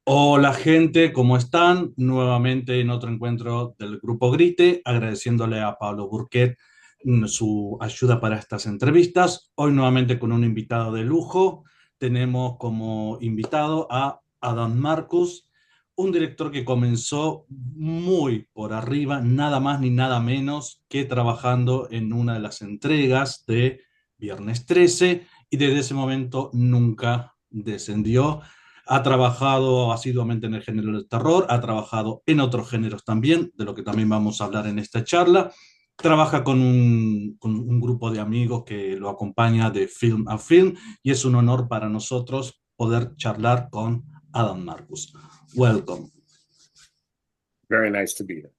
Hola gente, ¿cómo están? Nuevamente en otro encuentro del grupo Grite, agradeciéndole a Pablo Burquet su ayuda para estas entrevistas. Hoy nuevamente con un invitado de lujo. Tenemos como invitado a Adam Marcus, un director que comenzó muy por arriba, nada más ni nada menos que trabajando en una de las entregas de Viernes 13 y desde ese momento nunca descendió. Ha trabajado asiduamente en el género del terror, ha trabajado en otros géneros también, de lo que también vamos a hablar en esta charla. Trabaja con un grupo de amigos que lo acompaña de film a film y es un honor para nosotros poder charlar con Adam Marcus. Welcome. Very nice to be here.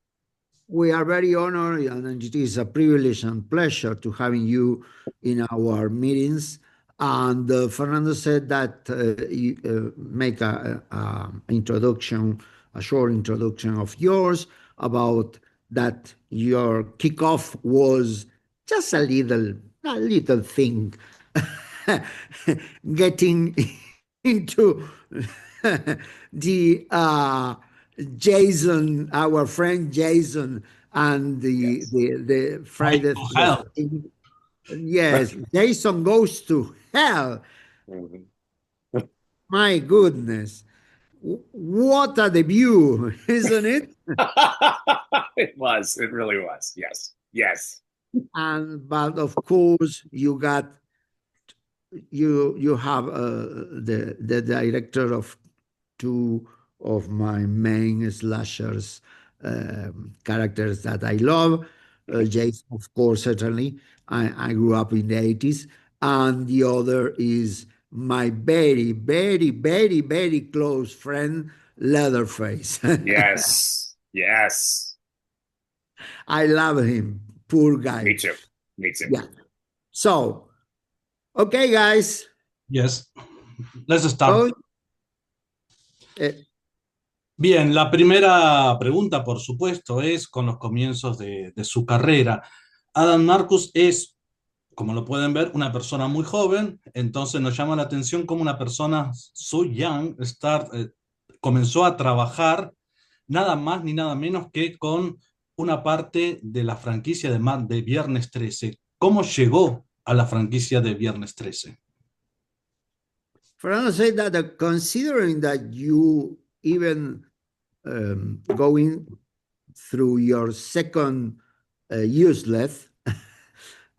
We are very honored, and it is a privilege and pleasure to having you in our meetings. And Fernando said that you make a introduction, a short introduction of yours about that your kickoff was just a little thing, getting into the Jason, our friend Jason, and the Yes. the Right Friday to the hell. 13th. Yes, Jason goes to hell. Mhm. My goodness, what a debut, isn't it? It was. It really was. Yes. Yes. And but of course you have the director of two of my main slashers characters that I love. Mhm. Jason, of course, certainly. I grew up in the 80s. And the other is my very, very, very, very close friend, Leatherface. Yes. Yes. I love him. Poor Me guy. too. Me too. Yeah. So, okay, guys. Yes. Let's start. Go. Uh, Bien, la primera pregunta, por supuesto, es con los comienzos de su carrera. Adam Marcus es, como lo pueden ver, una persona muy joven, entonces nos llama la atención como una persona so young comenzó a trabajar nada más ni nada menos que con una parte de la franquicia de Viernes 13. ¿Cómo llegó a la franquicia de Viernes 13? Fernando said that considering that you even going through your second useless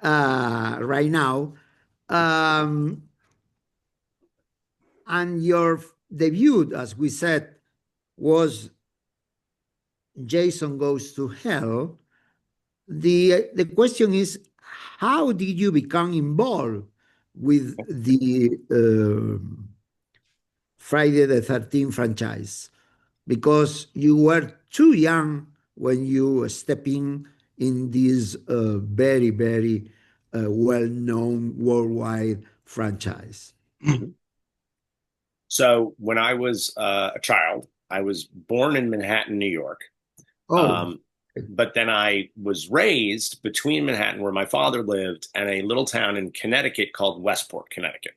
right now, um, and your debut, as we said, was Jason Goes to Hell. The question is, how did you become involved with the Friday the 13th franchise? Because you were too young when you stepping in this very, very well-known worldwide franchise. Mhm. So when I was a child, I was born in Manhattan, New York. Oh, Um, but then I was raised between Manhattan, where my father lived, and a little town in Connecticut called Westport, Connecticut,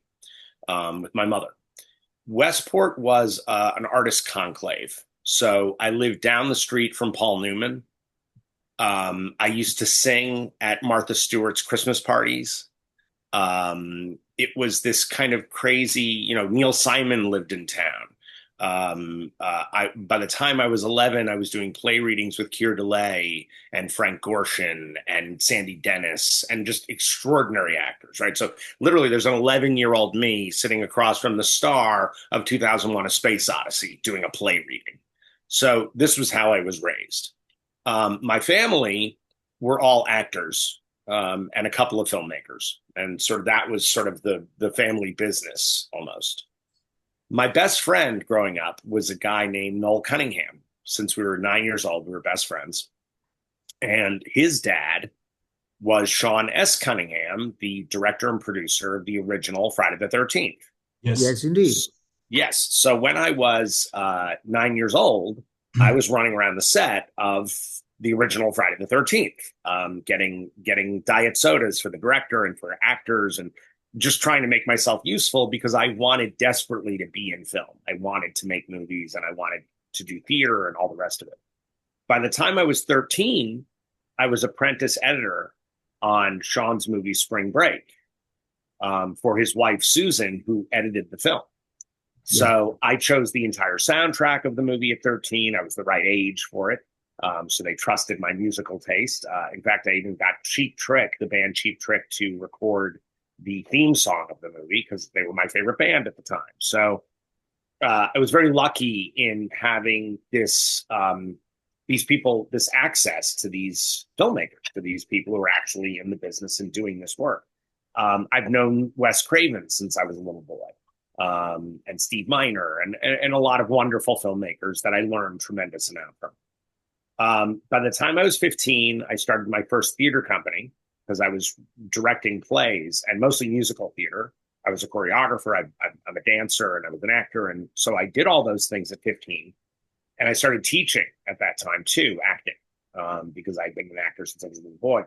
with my mother. Westport was an artist conclave. So I lived down the street from Paul Newman. I used to sing at Martha Stewart's Christmas parties. It was this kind of crazy, Neil Simon lived in town. By the time I was 11, I was doing play readings with Keir Delay and Frank Gorshin and Sandy Dennis and just extraordinary actors, right? So literally there's an 11-year-old me sitting across from the star of 2001: A Space Odyssey doing a play reading. So this was how I was raised. My family were all actors, and a couple of filmmakers. And sort of that was sort of the family business almost. My best friend growing up was a guy named Noel Cunningham. Since we were 9 years old, we were best friends. And his dad was Sean S. Cunningham, the director and producer of the original Friday the 13th. Yes. yes, indeed. Yes. So when I was 9 years old, I was running around the set of the original Friday the 13th, getting diet sodas for the director and for actors and just trying to make myself useful because I wanted desperately to be in film. I wanted to make movies and I wanted to do theater and all the rest of it. By the time I was 13, I was apprentice editor on Sean's movie Spring Break for his wife, Susan, who edited the film. So I chose the entire soundtrack of the movie at 13. I was the right age for it. So they trusted my musical taste. In fact, I even got Cheap Trick, the band Cheap Trick, to record the theme song of the movie because they were my favorite band at the time. So I was very lucky in having this these people, this access to these filmmakers, to these people who are actually in the business and doing this work. I've known Wes Craven since I was a little boy. And Steve Miner and a lot of wonderful filmmakers that I learned tremendous amount from. By the time I was 15, I started my first theater company because I was directing plays and mostly musical theater. I was a choreographer, I'm a dancer, and I was an actor. And so I did all those things at 15. And I started teaching at that time too, acting, because I'd been an actor since I was a little boy.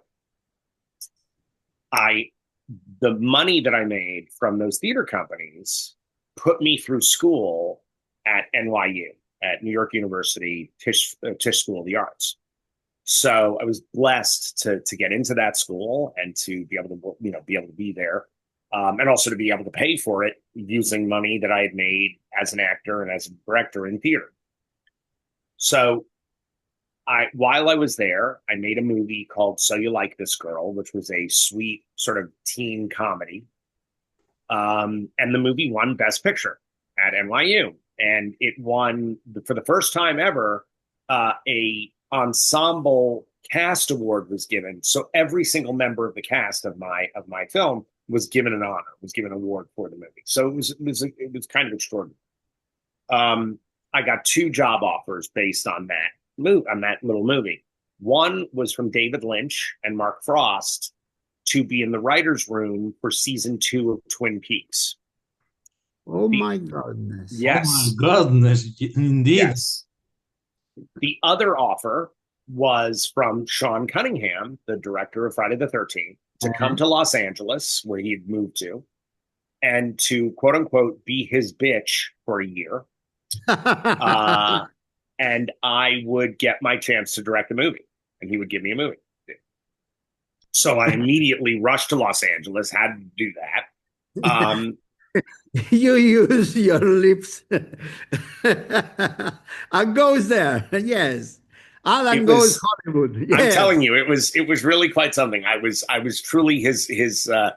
The money that I made from those theater companies put me through school at NYU, at New York University, Tisch School of the Arts. So I was blessed to get into that school and to be able to, be there, and also to be able to pay for it using money that I had made as an actor and as a director in theater. So while I was there, I made a movie called So You Like This Girl, which was a sweet sort of teen comedy. And the movie won Best Picture at NYU. And it won, for the first time ever, a ensemble cast award was given. So every single member of the cast of my film was given an honor, was given an award for the movie. So it was kind of extraordinary. I got 2 job offers based on that little movie. One was from David Lynch and Mark Frost to be in the writer's room for season 2 of Twin Peaks. My goodness. Yes. Oh my goodness, indeed. Yes. The other offer was from Sean Cunningham, the director of Friday the 13th, to come to Los Angeles, where he had moved to, and to, quote unquote, be his bitch for a year. And I would get my chance to direct a movie, and he would give me a movie. So I immediately rushed to Los Angeles, had to do that. You use your lips. And goes there, yes. Alan goes Hollywood. Yes. I'm telling you, it was really quite something. I was truly his. I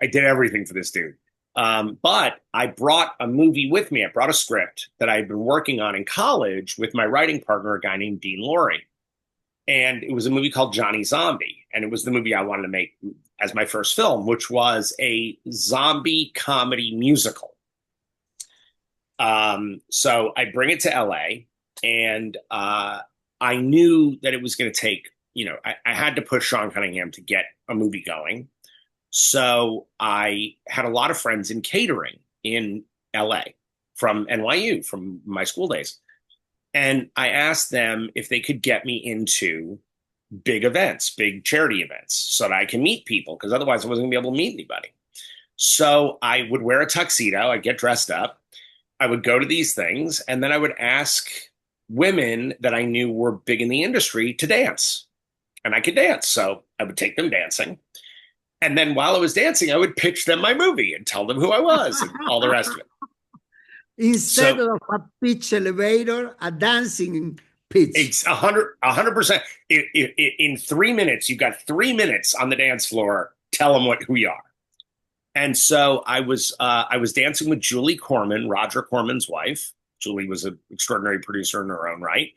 did everything for this dude. But I brought a movie with me. I brought a script that I had been working on in college with my writing partner, a guy named Dean Laurie. And it was a movie called Johnny Zombie. And it was the movie I wanted to make as my first film, which was a zombie comedy musical. So I bring it to LA, and I knew that it was going to take, I had to push Sean Cunningham to get a movie going. So I had a lot of friends in catering in LA from NYU, from my school days. And I asked them if they could get me into big events, big charity events, so that I can meet people, because otherwise I wasn't going to be able to meet anybody. So I would wear a tuxedo, I'd get dressed up, I would go to these things, and then I would ask women that I knew were big in the industry to dance. And I could dance, so I would take them dancing. And then while I was dancing, I would pitch them my movie and tell them who I was and all the rest of it. Instead of a pitch elevator, a dancing pitch. It's 100%. In 3 minutes, you've got 3 minutes on the dance floor. Tell them who you are. And so I was dancing with Julie Corman, Roger Corman's wife. Julie was an extraordinary producer in her own right.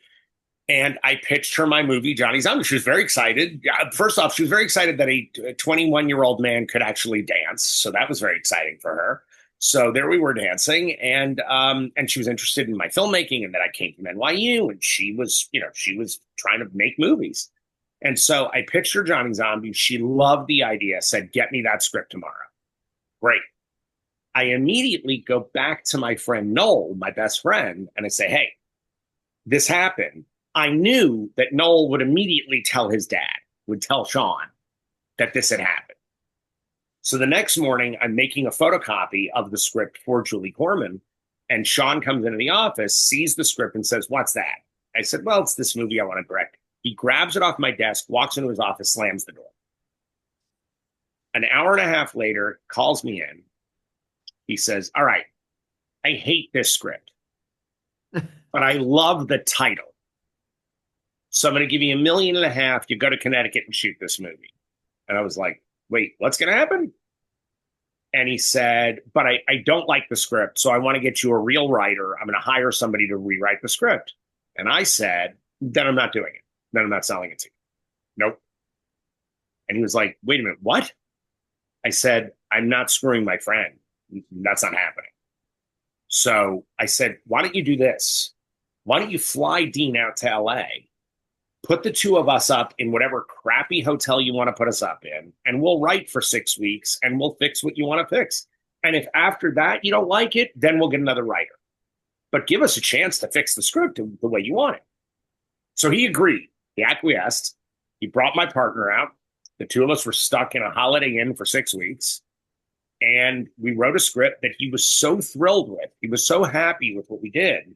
And I pitched her my movie, Johnny Zombie. She was very excited. First off, she was very excited that a 21-year-old man could actually dance. So that was very exciting for her. So there we were dancing, and she was interested in my filmmaking, and that I came from NYU, and she was trying to make movies. And so I pitched her Johnny Zombie. She loved the idea, said, "Get me that script tomorrow." Great. I immediately go back to my friend Noel, my best friend, and I say, "Hey, this happened." I knew that Noel would immediately tell his dad, would tell Sean that this had happened. So the next morning, I'm making a photocopy of the script for Julie Corman, and Sean comes into the office, sees the script, and says, "What's that?" I said, "Well, it's this movie I want to direct." He grabs it off my desk, walks into his office, slams the door. An hour and a half later, calls me in. He says, "All right, I hate this script, but I love the title. So I'm going to give you $1.5 million. You go to Connecticut and shoot this movie." And I was like, "Wait, what's going to happen?" And he said, "But I don't like the script, so I want to get you a real writer. I'm going to hire somebody to rewrite the script." And I said, "Then I'm not doing it. Then I'm not selling it to you." "Nope." And he was like, "Wait a minute, what?" I said, "I'm not screwing my friend. That's not happening." So I said, "Why don't you do this? Why don't you fly Dean out to LA, put the two of us up in whatever crappy hotel you want to put us up in, and we'll write for 6 weeks and we'll fix what you want to fix. And if after that you don't like it, then we'll get another writer. But give us a chance to fix the script the way you want it." So he agreed. He acquiesced. He brought my partner out. The two of us were stuck in a Holiday Inn for 6 weeks. And we wrote a script that he was so thrilled with. He was so happy with what we did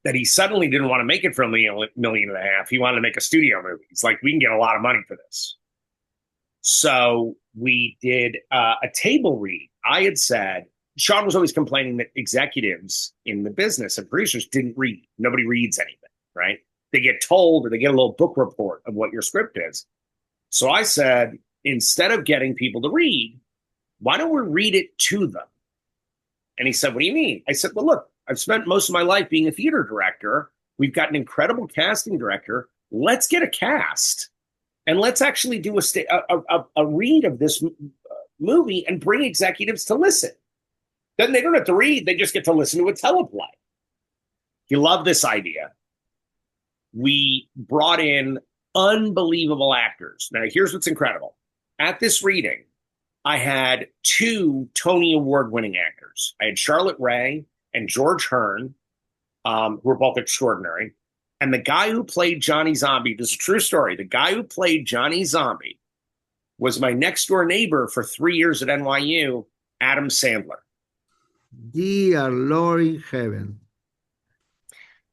that he suddenly didn't want to make it for $1.5 million. He wanted to make a studio movie. He's like, "We can get a lot of money for this." So we did a table read. I had said, Sean was always complaining that executives in the business and producers didn't read. Nobody reads anything, right? They get told or they get a little book report of what your script is. So I said, instead of getting people to read, why don't we read it to them? And he said, "What do you mean?" I said, "Well, look, I've spent most of my life being a theater director. We've got an incredible casting director. Let's get a cast and let's actually do a read of this movie and bring executives to listen. Then they don't have to read. They just get to listen to a teleplay." He loved this idea. We brought in unbelievable actors. Now, here's what's incredible. At this reading, I had 2 Tony Award-winning actors. I had Charlotte Rae and George Hearn, who were both extraordinary. And the guy who played Johnny Zombie, this is a true story, the guy who played Johnny Zombie was my next-door neighbor for 3 years at NYU, Adam Sandler. Dear Lord in heaven.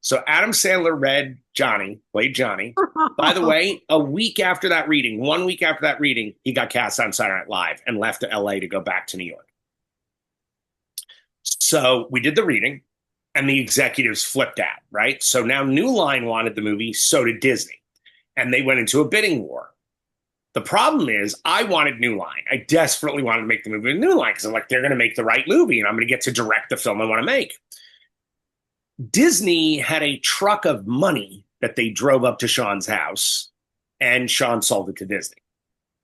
So Adam Sandler read Johnny, played Johnny. By the way, a week after that reading, 1 week after that reading, he got cast on Saturday Night Live and left to LA to go back to New York. So we did the reading and the executives flipped out, right? So now New Line wanted the movie, so did Disney. And they went into a bidding war. The problem is I wanted New Line. I desperately wanted to make the movie with New Line because I'm like, they're going to make the right movie and I'm going to get to direct the film I want to make. Disney had a truck of money that they drove up to Sean's house, and Sean sold it to Disney.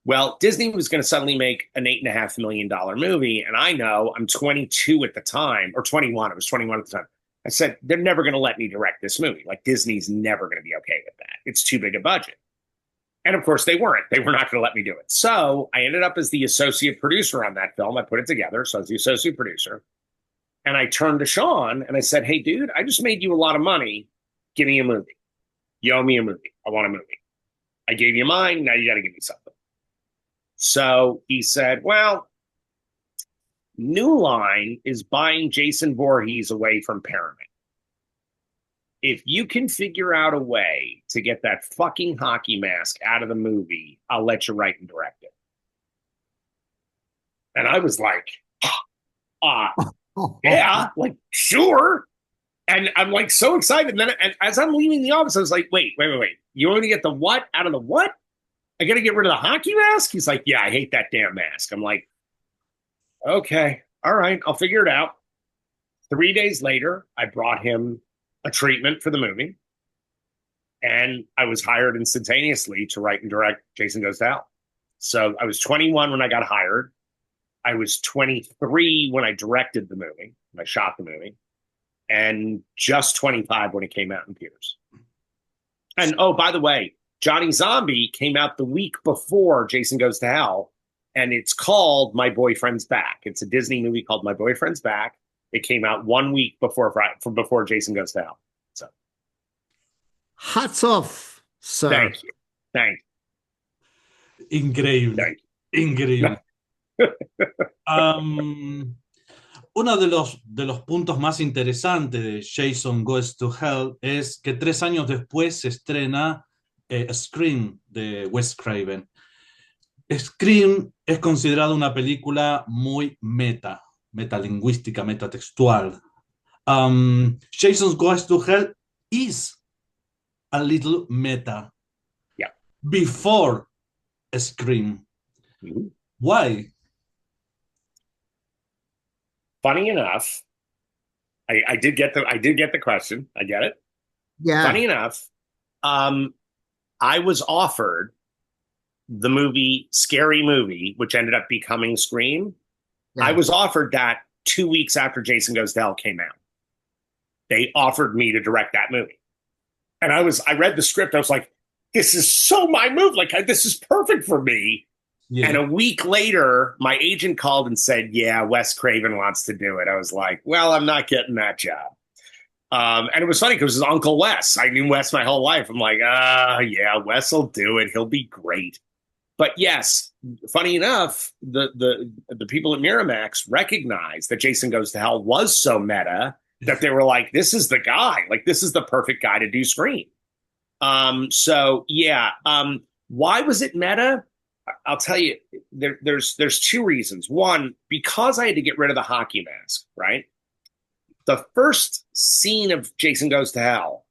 Well, Disney was going to suddenly make an $8.5 million movie, and I know I'm 22 at the time, or 21. I was 21 at the time. I said, they're never going to let me direct this movie. Like, Disney's never going to be okay with that. It's too big a budget. And of course, they weren't. They were not going to let me do it. So I ended up as the associate producer on that film. I put it together, so I was the associate producer. And I turned to Sean and I said, "Hey, dude, I just made you a lot of money. Give me a movie. You owe me a movie. I want a movie. I gave you mine. Now you got to give me something." So he said, "Well, New Line is buying Jason Voorhees away from Paramount. If you can figure out a way to get that fucking hockey mask out of the movie, I'll let you write and direct it." And I was like, yeah, like, sure. And I'm like so excited. And then as I'm leaving the office, I was like, wait. You want me to get the what out of the what? I got to get rid of the hockey mask? He's like, "Yeah, I hate that damn mask." I'm like, okay, all right, I'll figure it out. 3 days later, I brought him a treatment for the movie. And I was hired instantaneously to write and direct Jason Goes to Hell. So I was 21 when I got hired. I was 23 when I directed the movie, when I shot the movie, and just 25 when it came out in theaters. And oh, by the way, Johnny Zombie came out the week before Jason Goes to Hell, and it's called My Boyfriend's Back. It's a Disney movie called My Boyfriend's Back. It came out 1 week before Jason Goes to Hell. So, hats off, sir. Thank you. Increíble. Thank you. Increíble. Uno de los puntos más interesantes de Jason Goes to Hell es que 3 años después se estrena Scream de Wes Craven. Scream es considerada una película muy metalingüística, metatextual. Jason Goes to Hell is a little meta Yeah. before Scream. Mm-hmm. Why? Funny enough, I did get the question. I get it. Yeah. Funny enough, I was offered the movie Scary Movie, which ended up becoming Scream. Yeah. I was offered that 2 weeks after Jason Goes to Hell came out. They offered me to direct that movie. And I read the script. I was like, this is so my move. Like, this is perfect for me. Yeah. And a week later, my agent called and said, yeah, Wes Craven wants to do it. I was like, well, I'm not getting that job. And it was funny because it was Uncle Wes. I knew Wes my whole life. I'm like, yeah, Wes will do it. He'll be great. But yes, funny enough, the people at Miramax recognized that Jason Goes to Hell was so meta that they were like, this is the guy. Like, this is the perfect guy to do Scream. So, yeah. Why was it meta? I'll tell you, there's two reasons. One, because I had to get rid of the hockey mask, right? The first scene of Jason Goes to Hell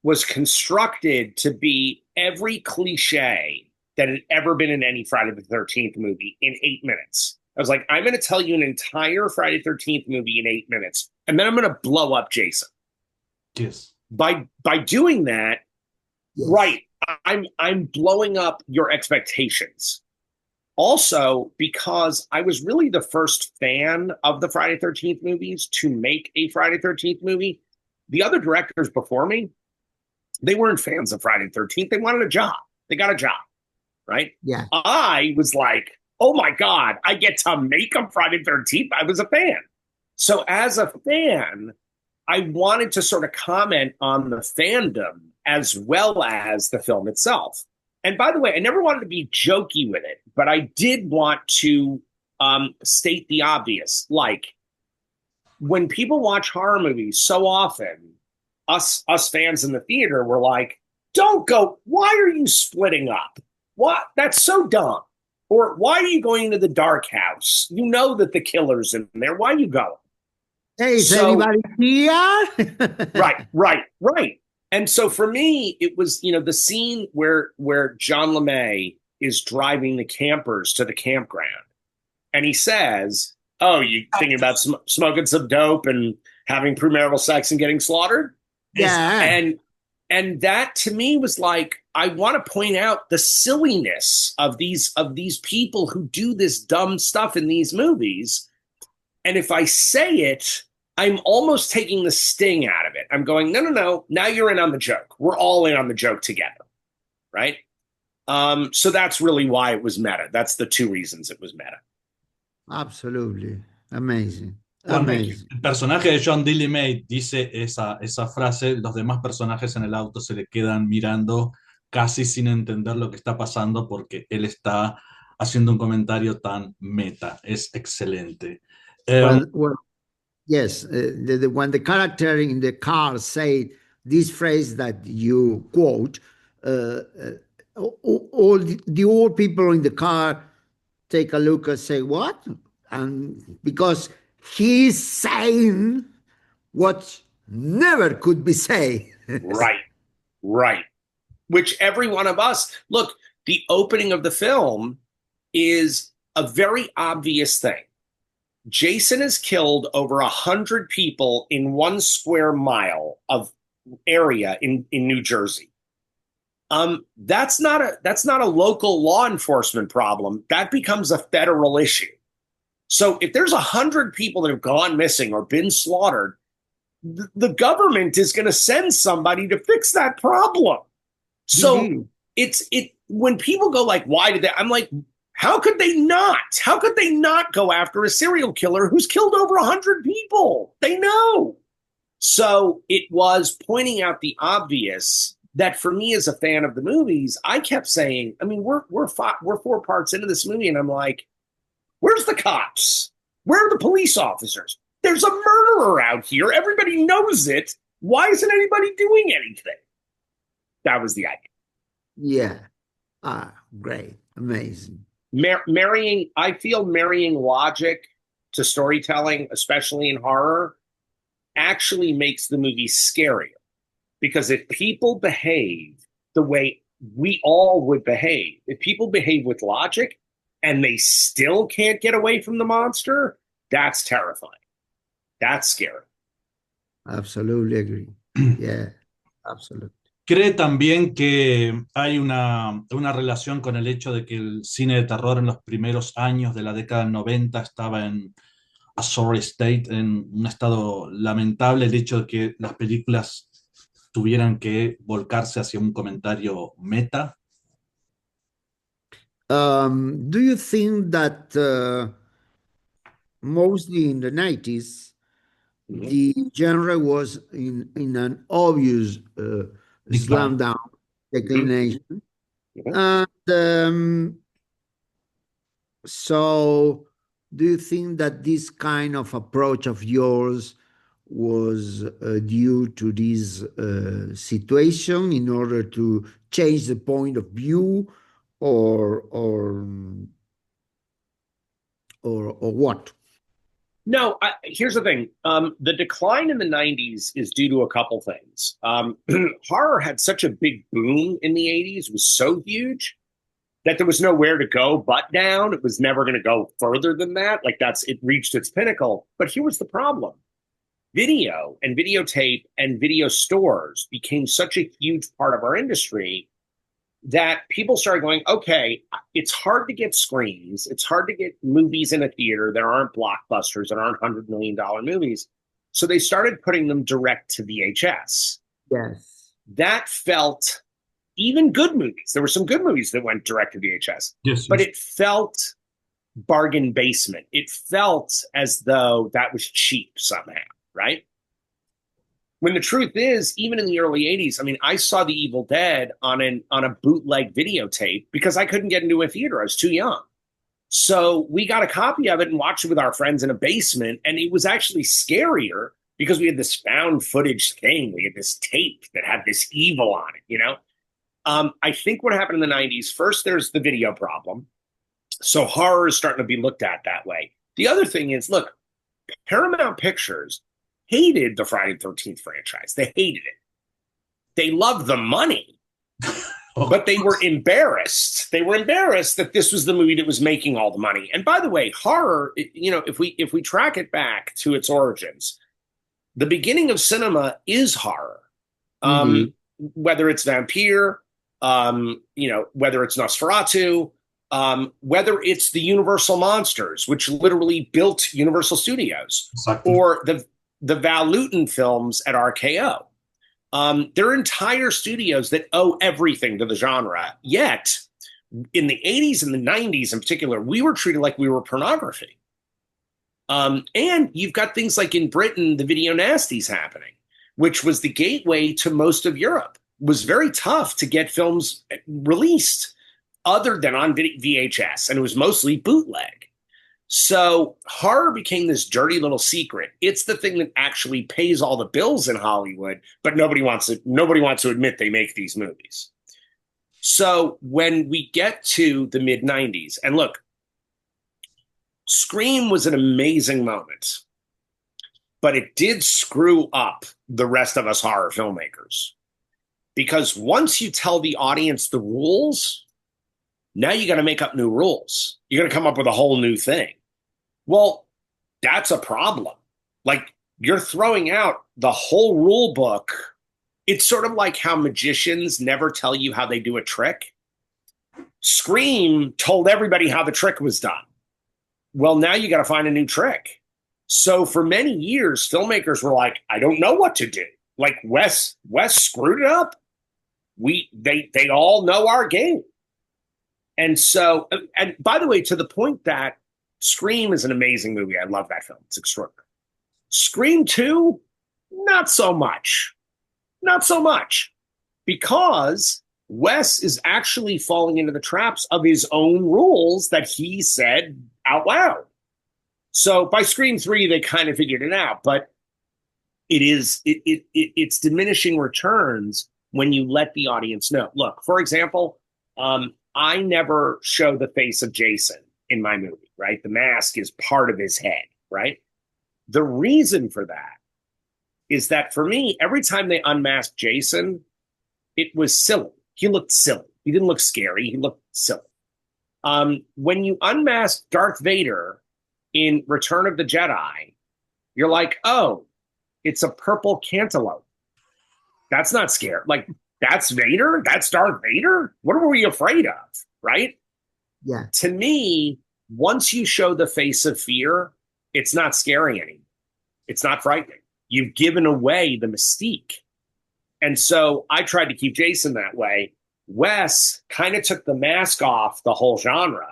was constructed to be every cliche that had ever been in any Friday the 13th movie in 8 minutes. I was like, I'm going to tell you an entire Friday the 13th movie in 8 minutes, and then I'm going to blow up Jason. Yes. By doing that, yes. Right, I'm blowing up your expectations. Also, because I was really the first fan of the Friday the 13th movies to make a Friday the 13th movie. The other directors before me, they weren't fans of Friday the 13th. They wanted a job. They got a job, right? Yeah. I was like, oh my God, I get to make a Friday the 13th. I was a fan. So as a fan, I wanted to sort of comment on the fandom as well as the film itself. And by the way, I never wanted to be jokey with it, but I did want to state the obvious. Like, when people watch horror movies, so often us fans in the theater were like, don't go, why are you splitting up? What? That's so dumb. Or why are you going to the dark house? You know that the killer's in there. Why are you going? Hey, is everybody here? Right. And so for me, it was, the scene where John LeMay is driving the campers to the campground. And he says, oh, you thinking about smoking some dope and having premarital sex and getting slaughtered? Yeah. And that to me was like, I want to point out the silliness of these people who do this dumb stuff in these movies. And if I say it, I'm almost taking the sting out of it. I'm going, no. Now you're in on the joke. We're all in on the joke together, right? So that's really why it was meta. That's the two reasons it was meta. Absolutely. Amazing. Cuando el personaje de John D. LeMay dice esa frase, los demás personajes en el auto se le quedan mirando casi sin entender lo que está pasando porque él está haciendo un comentario tan meta. Es excelente. Yes, when the character in the car said this phrase that you quote, all the old people in the car take a look and say, what? And because he's saying what never could be said. Right. Which every one of us, look, the opening of the film is a very obvious thing. Jason has killed over 100 people in 1 square mile of area in New Jersey. That's not a local law enforcement problem. That becomes a federal issue. So if there's 100 people that have gone missing or been slaughtered, the government is going to send somebody to fix that problem. So when people go like, why did they? I'm like, how could they not? How could they not go after a serial killer who's killed over 100 people? They know. So it was pointing out the obvious that for me as a fan of the movies, I kept saying, I mean, we're 4 parts into this movie, and I'm like, Where's the cops? Where are the police officers? There's a murderer out here. Everybody knows it. Why isn't anybody doing anything? That was the idea. Yeah. Great. Amazing. I feel marrying logic to storytelling, especially in horror, actually makes the movie scarier. Because if people behave the way we all would behave, if people behave with logic and they still can't get away from the monster, that's terrifying. That's scary. Absolutely agree. Yeah, absolutely. ¿Cree también que hay una relación con el hecho de que el cine de terror en los primeros años de la década del 90 estaba en a sorry state, en un estado lamentable, el hecho de que las películas tuvieran que volcarse hacia un comentario meta? Do you think that mostly in the 90s, the genre was in an obvious slam down declination? And so do you think that this kind of approach of yours was due to this situation in order to change the point of view, or what? No, here's the thing. The decline in the 90s is due to a couple things. Horror had such a big boom in the 80s, was so huge that there was nowhere to go but down. It was never going to go further than that. Like it reached its pinnacle. But here was the problem. Video and videotape and video stores became such a huge part of our industry that people started going, okay, it's hard to get screens. It's hard to get movies in a theater. There aren't blockbusters. There aren't $100 million movies. So they started putting them direct to VHS. Yes. That felt, even good movies, there were some good movies that went direct to VHS. Yes, but it felt bargain basement. It felt as though that was cheap somehow, right? When the truth is, even in the early 80s, I mean, I saw The Evil Dead on a bootleg videotape because I couldn't get into a theater. I was too young. So we got a copy of it and watched it with our friends in a basement. And it was actually scarier because we had this found footage thing. We had this tape that had this evil on it, you know? I think what happened in the 90s, first there's the video problem. So horror is starting to be looked at that way. The other thing is, look, Paramount Pictures hated the Friday the 13th franchise. They hated it. They loved the money, but they were embarrassed. They were embarrassed that this was the movie that was making all the money. And by the way, horror, you know, if we track it back to its origins, the beginning of cinema is horror. Whether it's Vampire, you know, whether it's Nosferatu, whether it's the Universal Monsters, which literally built Universal Studios, or the Val Lewton films at RKO. There are entire studios that owe everything to the genre. Yet, in the 80s and the 90s in particular, we were treated like we were pornography. And you've got things like in Britain, the video nasties happening, which was the gateway to most of Europe. It was very tough to get films released other than on VHS, and it was mostly bootleg. So horror became this dirty little secret. It's the thing that actually pays all the bills in Hollywood, but nobody wants to admit they make these movies. So when we get to the mid 90s, and look, Scream was an amazing moment, but it did screw up the rest of us horror filmmakers. Because once you tell the audience the rules, now you got to make up new rules. You're going to come up with a whole new thing. Well, that's a problem. Like, you're throwing out the whole rule book. It's sort of like how magicians never tell you how they do a trick. Scream told everybody how the trick was done. Well, now you got to find a new trick. So for many years, filmmakers were like, I don't know what to do. Like, Wes screwed it up. They all know our game. And so, and by the way, to the point that Scream is an amazing movie. I love that film. It's extraordinary. Scream 2, not so much. Not so much. Because Wes is actually falling into the traps of his own rules that he said out loud. So by Scream 3, they kind of figured it out, but it's diminishing returns when you let the audience know. Look, for example, I never show the face of Jason in my movie, right? The mask is part of his head, right? The reason for that is that for me, every time they unmasked Jason, it was silly. He looked silly. He didn't look scary. He looked silly. When you unmask Darth Vader in Return of the Jedi, you're like, oh, it's a purple cantaloupe. That's not scary. Like, that's Vader? That's Darth Vader? What were we afraid of, right? Yeah. To me, once you show the face of fear, it's not scary anymore. It's not frightening. You've given away the mystique. And so I tried to keep Jason that way. Wes kind of took the mask off the whole genre,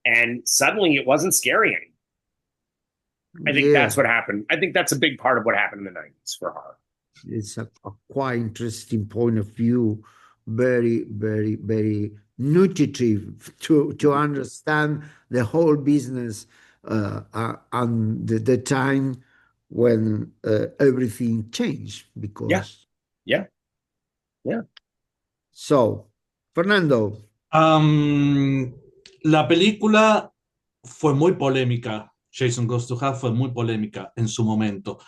and suddenly it wasn't scary anymore. I think that's what happened. I think that's a big part of what happened in the 90s for horror. It's a quite interesting point of view, very, very, very nutritive to understand the whole business and the time when everything changed. Because yeah. So, Fernando. La película fue muy polémica. Jason Goes to Hell fue muy polémica en su momento,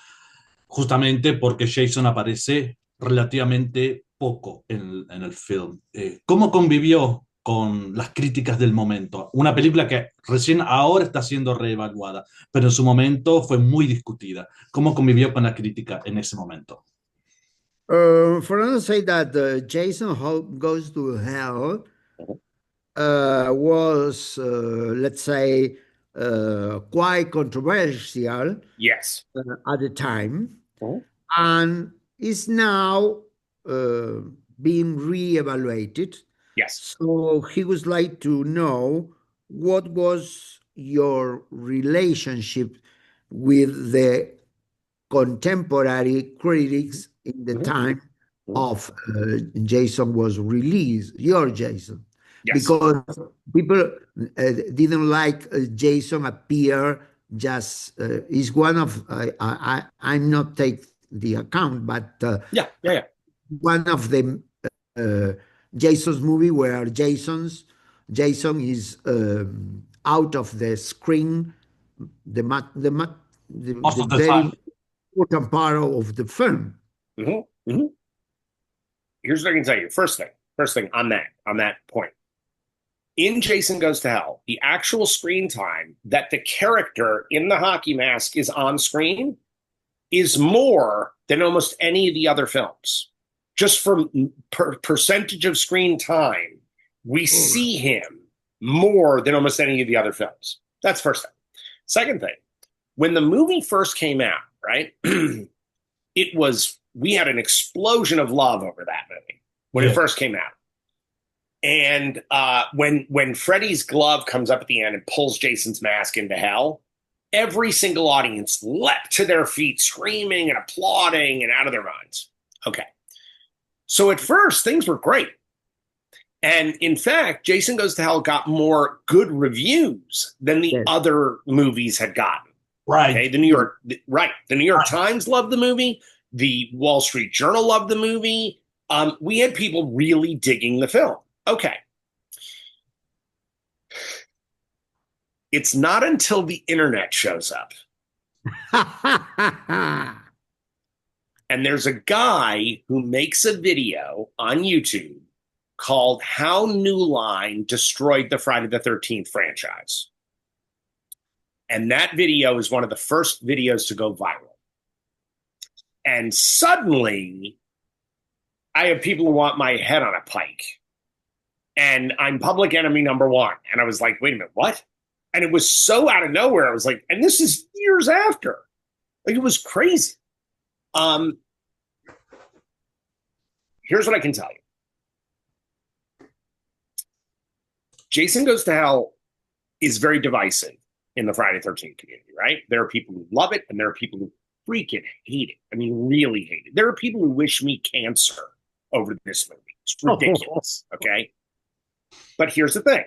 justamente porque Jason aparece relativamente poco en el film. ¿Cómo convivió con las críticas del momento? Una película que recién ahora está siendo reevaluada, pero en su momento fue muy discutida. ¿Cómo convivió con la crítica en ese momento? Fernando said that Jason Goes to Hell was, let's say, quite controversial. Yes. At the time, and is now being reevaluated. Yes. So he would like to know what was your relationship with the contemporary critics in the time of Jason was released, your Jason. Yes. Because people didn't like Jason appear just, is one of, I'm not take the account, but one of the Jason's movie where Jason is out of the screen, the very important part of the film. Here's what I can tell you. First thing on that point. In Jason Goes to Hell, the actual screen time that the character in the hockey mask is on screen is more than almost any of the other films. Just from percentage of screen time, we see him more than almost any of the other films. That's first thing. Second thing, when the movie first came out, right, we had an explosion of love over that movie when it first came out. And when Freddy's glove comes up at the end and pulls Jason's mask into hell, every single audience leapt to their feet, screaming and applauding and out of their minds. Okay. So at first, things were great. And in fact, Jason Goes to Hell got more good reviews than the other movies had gotten. Right. Okay? The New York Times loved the movie. The Wall Street Journal loved the movie. We had people really digging the film. Okay. It's not until the internet shows up. And there's a guy who makes a video on YouTube called How New Line Destroyed the Friday the 13th franchise. And that video is one of the first videos to go viral. And suddenly, I have people who want my head on a pike. And I'm public enemy number one. And I was like, wait a minute, what? And it was so out of nowhere. I was like, and this is years after. Like, it was crazy. Here's what I can tell you. Jason Goes to Hell is very divisive in the Friday the 13th community, right? There are people who love it, and there are people who freaking hate it. I mean, really hate it. There are people who wish me cancer over this movie. It's ridiculous, okay? But here's the thing.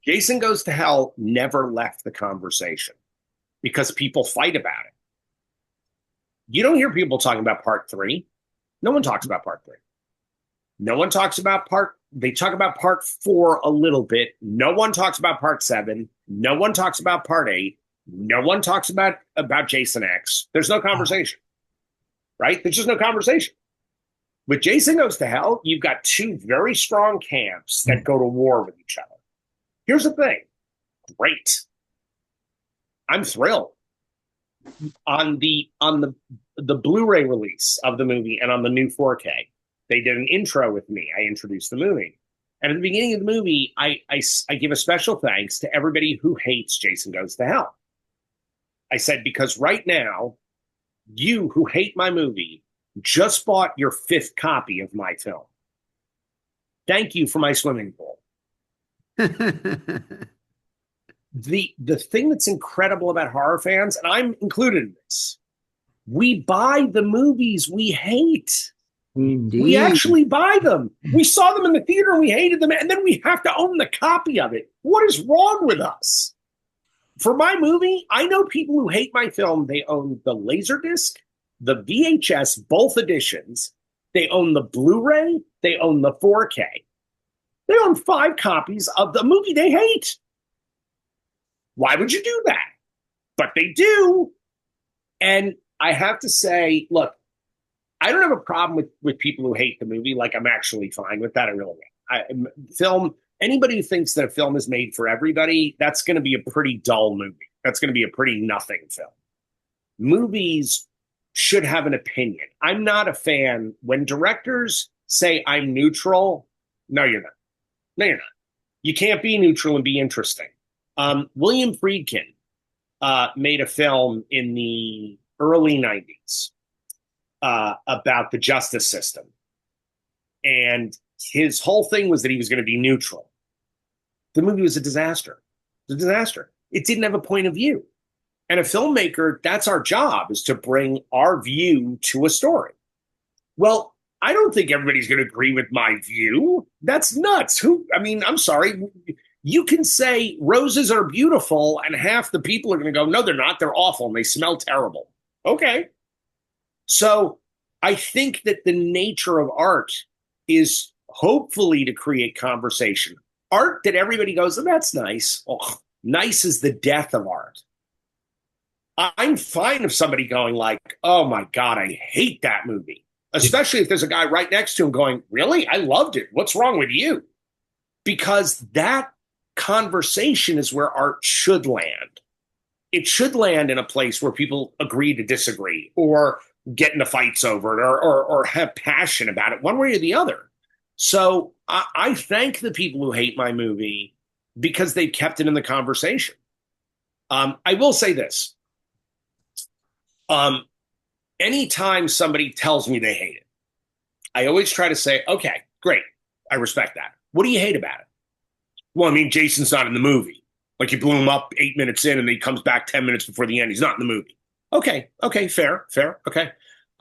Jason Goes to Hell never left the conversation because people fight about it. You don't hear people talking about part 3. No one talks about part 3. No one talks about they talk about part 4 a little bit. No one talks about part 7. No one talks about part 8. No one talks about Jason X. There's no conversation, right? There's just no conversation. With Jason Goes to Hell, you've got 2 very strong camps that go to war with each other. Here's the thing. Great. I'm thrilled. On the Blu-ray release of the movie and on the new 4K, they did an intro with me. I introduced the movie. And at the beginning of the movie, I give a special thanks to everybody who hates Jason Goes to Hell. I said, because right now, you who hate my movie just bought your 5th copy of my film. Thank you for my swimming pool. The thing that's incredible about horror fans, and I'm included in this, we buy the movies we hate. Indeed. We actually buy them. We saw them in the theater and we hated them, and then we have to own the copy of it. What is wrong with us? For my movie, I know people who hate my film. They own the Laserdisc, the VHS, both editions. They own the Blu-ray. They own the 4K. They own 5 copies of the movie they hate. Why would you do that? But they do. And I have to say, look, I don't have a problem with people who hate the movie. Like, I'm actually fine with that. I really am. Anybody who thinks that a film is made for everybody, that's going to be a pretty dull movie. That's going to be a pretty nothing film. Movies should have an opinion. I'm not a fan. When directors say I'm neutral, no, you're not. No, you're not. You can't be neutral and be interesting. William Friedkin made a film in the early 90s about the justice system. And his whole thing was that he was going to be neutral. The movie was a disaster. It was a disaster. It didn't have a point of view. And a filmmaker, that's our job, is to bring our view to a story. Well, I don't think everybody's going to agree with my view. That's nuts. I'm sorry. You can say roses are beautiful and half the people are going to go, no, they're not. They're awful and they smell terrible. Okay. So I think that the nature of art is hopefully to create conversation. Art that everybody goes, oh, that's nice. Oh, nice is the death of art. I'm fine if somebody going like, oh my God, I hate that movie. Especially if there's a guy right next to him going, really? I loved it. What's wrong with you? Because that conversation is where art should land. It should land in a place where people agree to disagree or get into fights over it or have passion about it one way or the other. So I thank the people who hate my movie because they've kept it in the conversation. I will say this. Anytime somebody tells me they hate it, I always try to say, okay, great. I respect that. What do you hate about it? Well, I mean, Jason's not in the movie. Like, you blew him up 8 minutes in and he comes back 10 minutes before the end. He's not in the movie. Okay, fair. Okay.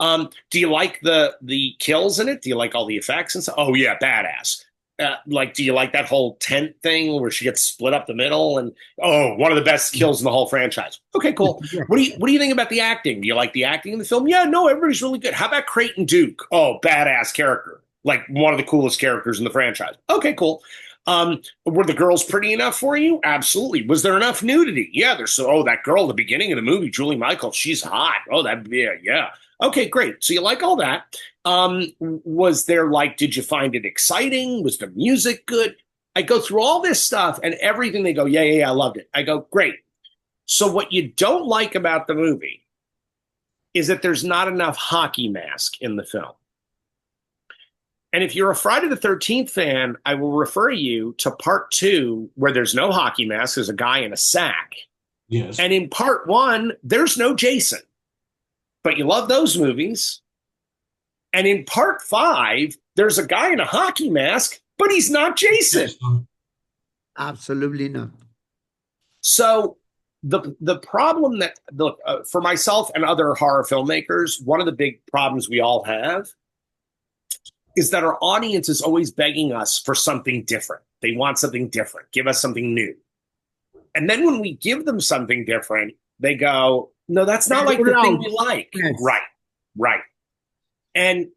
Do you like the kills in it? Do you like all the effects and stuff? Oh, yeah, badass. Do you like that whole tent thing where she gets split up the middle? And, one of the best kills in the whole franchise. Okay, cool. What do you think about the acting? Do you like the acting in the film? Yeah, no, everybody's really good. How about Creighton Duke? Oh, badass character. Like, one of the coolest characters in the franchise. Okay, cool. Were the girls pretty enough for you? Absolutely. Was there enough nudity? Yeah, that girl at the beginning of the movie, Julie Michaels, she's hot. Oh, yeah. Okay, great. So you like all that. Was there did you find it exciting? Was the music good? I go through all this stuff and everything. They go, yeah, I loved it. I go, great. So what you don't like about the movie is that there's not enough hockey mask in the film. And if you're a Friday the 13th fan, I will refer you to part 2, where there's no hockey mask. There's a guy in a sack. Yes. And in part 1, there's no Jason. But you love those movies. And in part 5, there's a guy in a hockey mask, but he's not Jason. Absolutely not. So the problem that, for myself and other horror filmmakers, one of the big problems we all have is that our audience is always begging us for something different. They want something different. Give us something new. And then when we give them something different, they go, no, that's not like the thing we like. Yes. Right. And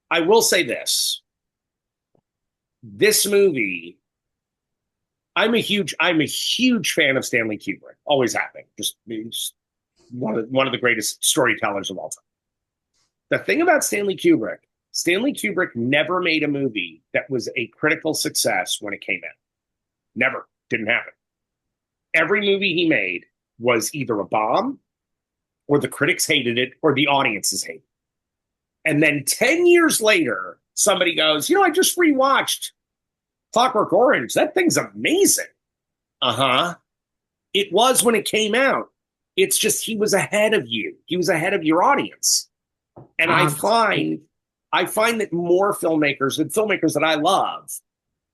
I will say this. This movie, I'm a huge fan of Stanley Kubrick. Always have been. Just one of the greatest storytellers of all time. The thing about Stanley Kubrick never made a movie that was a critical success when it came out. Never. Didn't happen. Every movie he made was either a bomb, or the critics hated it, or the audiences hated it. And then 10 years later, somebody goes, I just rewatched Clockwork Orange. That thing's amazing. It was when it came out. It's just he was ahead of you. He was ahead of your audience. And I find that more filmmakers, and filmmakers that I love,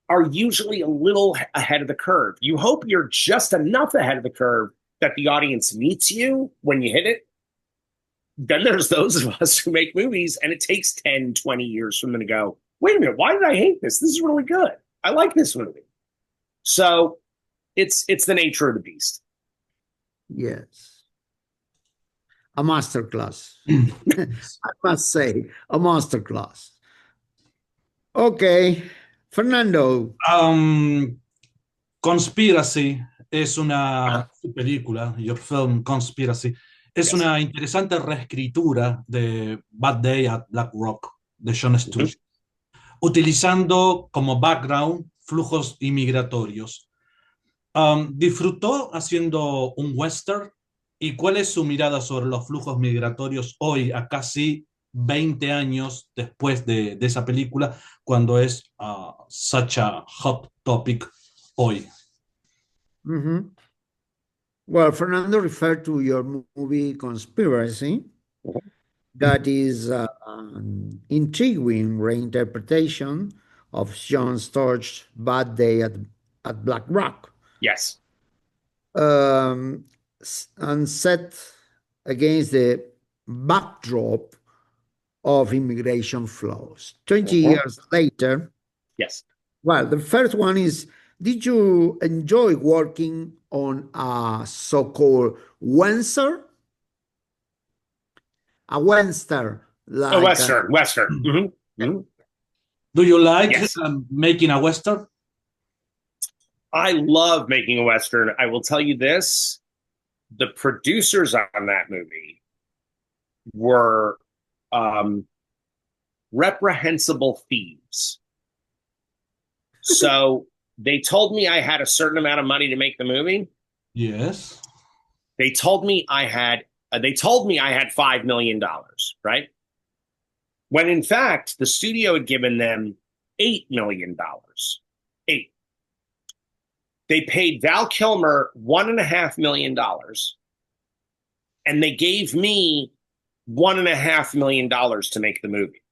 are usually a little ahead of the curve. You hope you're just enough ahead of the curve that the audience meets you when you hit it. Then there's those of us who make movies and it takes 10, 20 years for them to go, wait a minute, why did I hate this? This is really good. I like this movie. So it's the nature of the beast. Yes. A masterclass. I must say, a masterclass. Okay. Fernando. Conspiracy es una película, Your Film Conspiracy, es una interesante reescritura de Bad Day at Black Rock de Jon Stewart, utilizando como background flujos inmigratorios. ¿Disfrutó haciendo un western? ¿Y cuál es su mirada sobre los flujos migratorios hoy, a casi 20 años después de esa película, cuando es such a hot topic hoy? Well, Fernando referred to your movie Conspiracy. That is an intriguing reinterpretation of Jon Stewart's Bad Day at Black Rock. Yes. And set against the backdrop of immigration flows. 20 years later. Yes. Well, the first one is, did you enjoy working on a so-called Western? A Western. Like a Western. Do you like making a Western? I love making a Western. I will tell you this. The producers on that movie were reprehensible thieves. So they told me I had a certain amount of money to make the movie. Yes. They told me I had $5 million, right? When in fact, the studio had given them $8 million. They paid Val Kilmer $1.5 million, and they gave me $1.5 million to make the movie.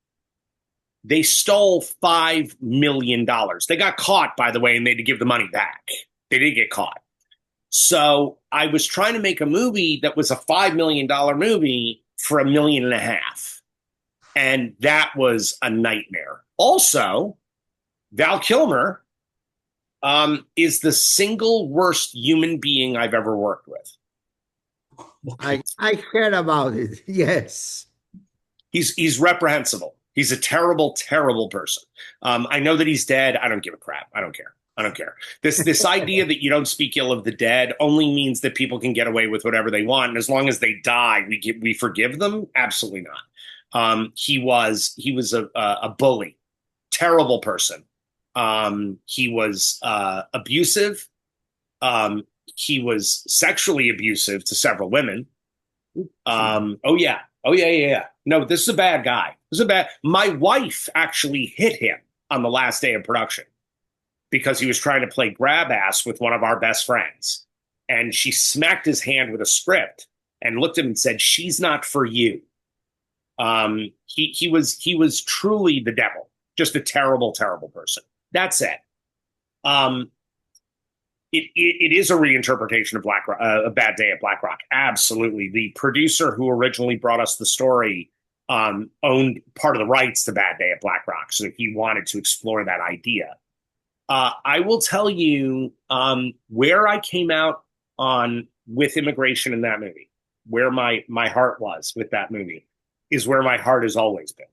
They stole $5 million. They got caught, by the way, and they had to give the money back. They did get caught. So I was trying to make a movie that was a $5 million movie for $1.5 million. And that was a nightmare. Also, Val Kilmer is the single worst human being I've ever worked with. I heard about it. Yes. He's reprehensible. He's a terrible, terrible person. I know that he's dead. I don't give a crap. I don't care. This idea that you don't speak ill of the dead only means that people can get away with whatever they want. And as long as they die, we forgive them? Absolutely not. He was a bully, terrible person. He was abusive. He was sexually abusive to several women. Oh yeah. No, this is a bad guy. My wife actually hit him on the last day of production because he was trying to play grab ass with one of our best friends. And she smacked his hand with a script and looked at him and said, "She's not for you." He was truly the devil, just a terrible, terrible person. That said, it is a reinterpretation of A Bad Day at Black Rock. Absolutely. The producer who originally brought us the story owned part of the rights to Bad Day at Black Rock, so he wanted to explore that idea. I will tell you where I came out on with immigration in that movie, where my heart was with that movie, is where my heart has always been.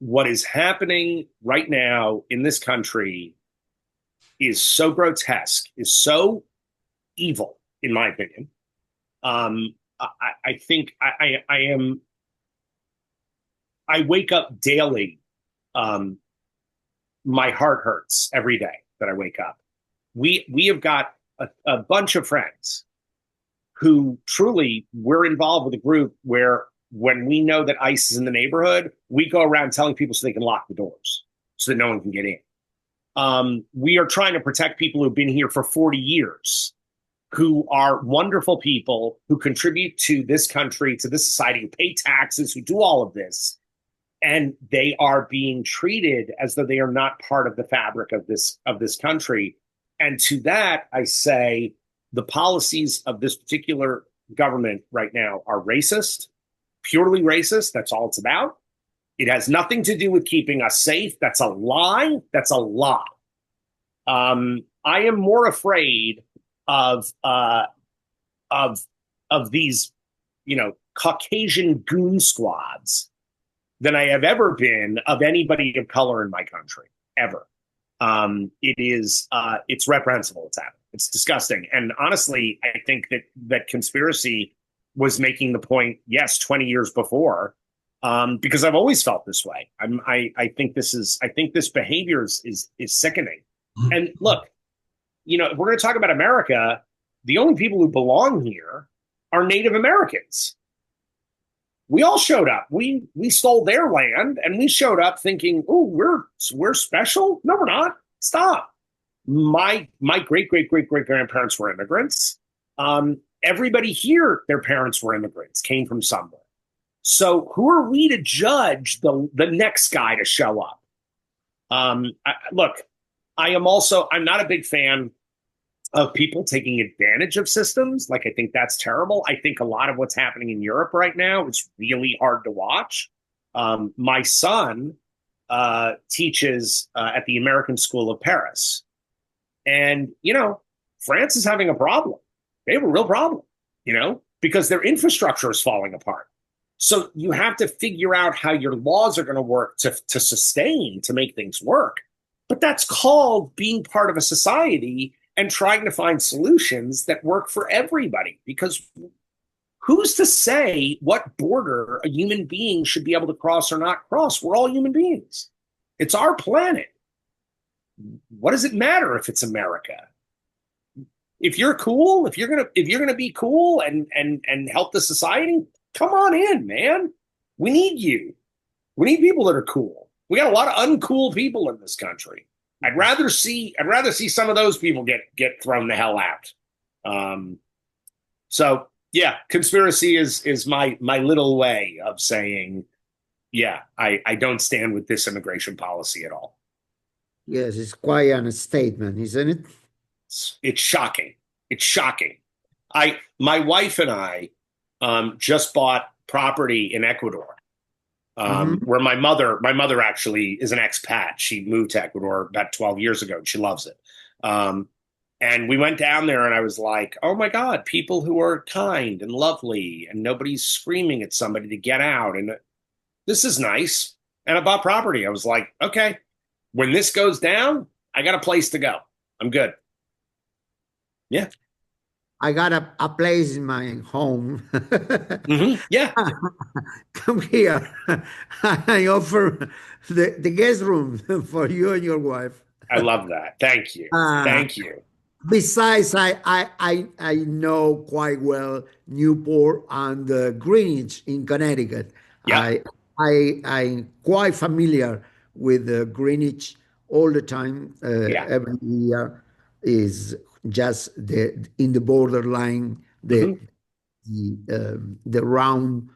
What is happening right now in this country is so grotesque, is so evil, in my opinion. I think I wake up daily. My heart hurts every day that I wake up. We have got a bunch of friends who truly, we're involved with a group where when we know that ICE is in the neighborhood, we go around telling people so they can lock the doors so that no one can get in. We are trying to protect people who've been here for 40 years, who are wonderful people, who contribute to this country, to this society, who pay taxes, who do all of this. And they are being treated as though they are not part of the fabric of this country. And to that, I say the policies of this particular government right now are racist, purely racist. That's all it's about. It has nothing to do with keeping us safe. That's a lie. That's a lie. I am more afraid of these, Caucasian goon squads than I have ever been of anybody of color in my country, ever. It's reprehensible what's happening. It's disgusting. And honestly, I think that conspiracy was making the point, yes, 20 years before, because I've always felt this way. I think this behavior is sickening. And look, if we're going to talk about America, the only people who belong here are Native Americans. We all showed up. We stole their land, and we showed up thinking, "Oh, we're special." No, we're not. Stop. My great grandparents were immigrants. Everybody here, their parents were immigrants, came from somewhere. So who are we to judge the next guy to show up? Look, I'm not a big fan of people taking advantage of systems. Like, I think that's terrible. I think a lot of what's happening in Europe right now is really hard to watch. My son teaches at the American School of Paris. And, France is having a problem. They have a real problem, because their infrastructure is falling apart. So you have to figure out how your laws are going to work to sustain, to make things work. But that's called being part of a society and trying to find solutions that work for everybody. Because who's to say what border a human being should be able to cross or not cross? We're all human beings. It's our planet. What does it matter if it's America? If you're cool, if you're gonna be cool and help the society, come on in, man. We need you. We need people that are cool. We got a lot of uncool people in this country. I'd rather see some of those people get thrown the hell out. So yeah, conspiracy is my little way of saying, yeah, I don't stand with this immigration policy at all. Yes, it's quite an statement, isn't it? It's shocking. It's shocking. My wife and I just bought property in Ecuador. Where my mother actually is an expat. She moved to Ecuador about 12 years ago. And she loves it. And we went down there and I was like, oh my God, people who are kind and lovely and nobody's screaming at somebody to get out. And this is nice. And I bought property. I was like, okay, when this goes down, I got a place to go. I'm good. Yeah. I got a place in my home. Yeah. Come here. I offer the guest room for you and your wife. I love that. Thank you. Thank you. Besides, I know quite well Newport and Greenwich in Connecticut. Yeah. I'm quite familiar with Greenwich all the time. Every year is just in the borderline. The round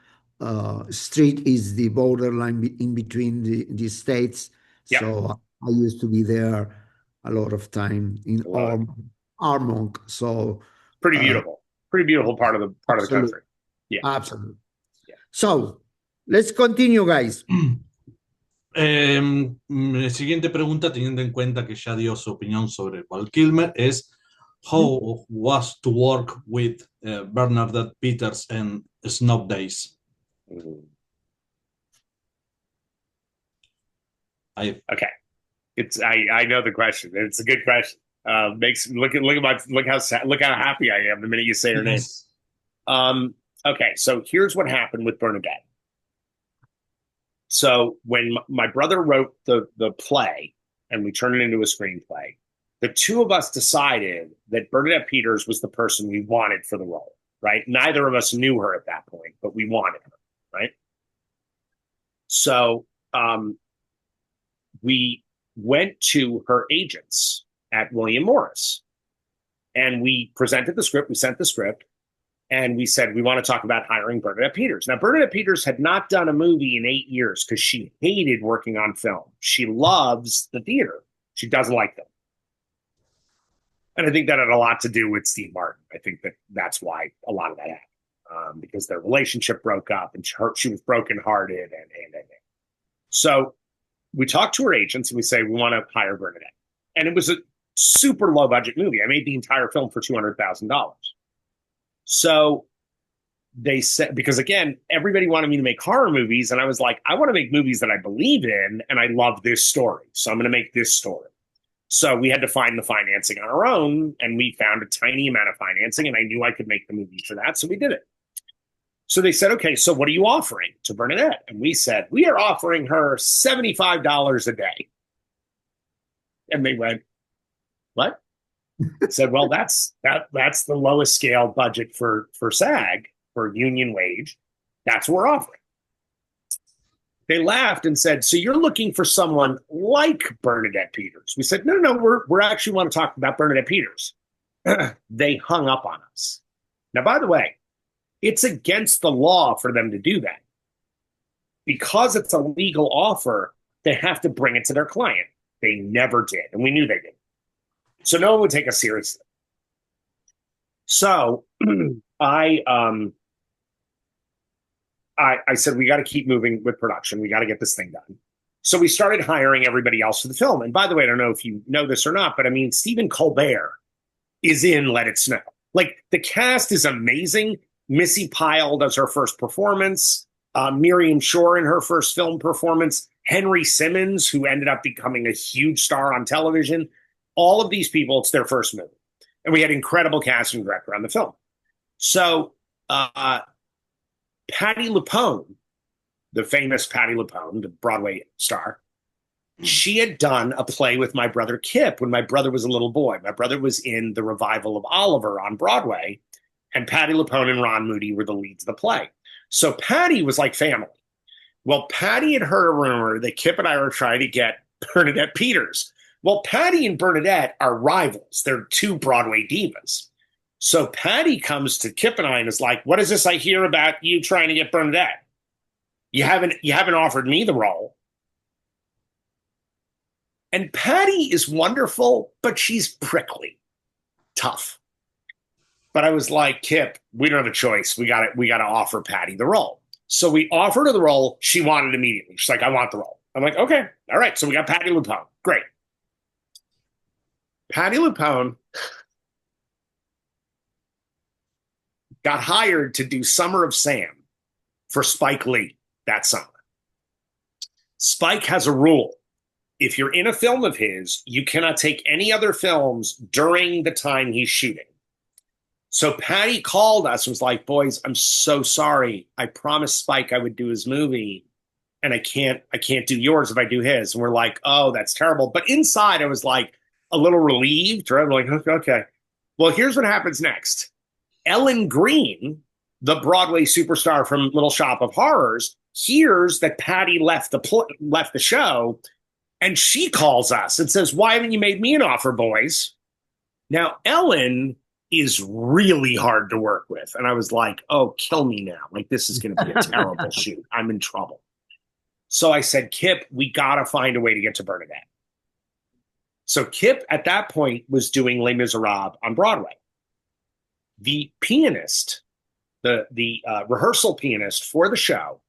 street is the borderline in between the states. Yeah. So I used to be there a lot of time in Armonk. So pretty beautiful part of the country. Yeah, absolutely. Yeah. So let's continue, guys. Siguiente pregunta, teniendo en cuenta que ya dio su opinión sobre Val Kilmer, es How was to work with Bernadette Peters and Snow Days? Mm. Ahí. Okay, I know the question. It's a good question. Makes look how happy I am the minute you say her name. Yes. Okay, so here's what happened with Bernadette. So when my brother wrote the play and we turned it into a screenplay, the two of us decided that Bernadette Peters was the person we wanted for the role, right? Neither of us knew her at that point, but we wanted her, right? So we went to her agents at William Morris and we presented the script, we sent the script, and we said, we want to talk about hiring Bernadette Peters. Now, Bernadette Peters had not done a movie in 8 years because she hated working on film. She loves the theater. She doesn't like them. And I think that had a lot to do with Steve Martin. I think that's why a lot of that happened, because their relationship broke up and she was brokenhearted. And so we talked to her agents and we say, we want to hire Bernadette. And it was a super low budget movie. I made the entire film for $200,000. So they said, because again, everybody wanted me to make horror movies. And I was like, I want to make movies that I believe in. And I love this story. So I'm going to make this story. So we had to find the financing on our own. And we found a tiny amount of financing. And I knew I could make the movie for that. So we did it. So they said, okay, so what are you offering to Bernadette? And we said, we are offering her $75 a day. And they went, what? Said, well, that's the lowest scale budget for SAG, for union wage. That's what we're offering. They laughed and said, so you're looking for someone like Bernadette Peters? We said, no, we're actually want to talk about Bernadette Peters. They hung up on us. Now, by the way, it's against the law for them to do that. Because it's a legal offer, they have to bring it to their client. They never did, and we knew they did. So no one would take us seriously. So I said, we got to keep moving with production. We got to get this thing done. So we started hiring everybody else for the film. And by the way, I don't know if you know this or not, but I mean, Stephen Colbert is in Let It Snow. Like, the cast is amazing. Missy Pyle does her first performance. Miriam Shore in her first film performance. Henry Simmons, who ended up becoming a huge star on television. All of these people, it's their first movie. And we had incredible casting director on the film. So Patti LuPone, the famous Patti LuPone, the Broadway star, she had done a play with my brother Kip when my brother was a little boy. My brother was in the revival of Oliver on Broadway, and Patti LuPone and Ron Moody were the leads of the play. So Patti was like family. Well, Patti had heard a rumor that Kip and I were trying to get Bernadette Peters. Well, Patti and Bernadette are rivals. They're two Broadway divas. So Patti comes to Kip and I and is like, what is this I hear about you trying to get Bernadette? You haven't offered me the role. And Patti is wonderful, but she's prickly, tough. But I was like, Kip, we don't have a choice. We got to offer Patti the role. So we offered her the role. She wanted it immediately. She's like, I want the role. I'm like, okay, all right. So we got Patti LuPone. Great. Patti LuPone got hired to do Summer of Sam for Spike Lee that summer. Spike has a rule. If you're in a film of his, you cannot take any other films during the time he's shooting. So Patti called us and was like, boys, I'm so sorry. I promised Spike I would do his movie, and I can't do yours if I do his. And we're like, oh, that's terrible. But inside I was like a little relieved, right? I'm like, okay. Well, here's what happens next. Ellen Green, the Broadway superstar from Little Shop of Horrors, hears that Patti left the show, and she calls us and says, why haven't you made me an offer, boys? Now, Ellen is really hard to work with. And I was like, oh, kill me now. Like, this is going to be a terrible shoot. I'm in trouble. So I said, Kip, we got to find a way to get to Bernadette. So Kip, at that point, was doing Les Miserables on Broadway. The pianist, the rehearsal pianist for the show,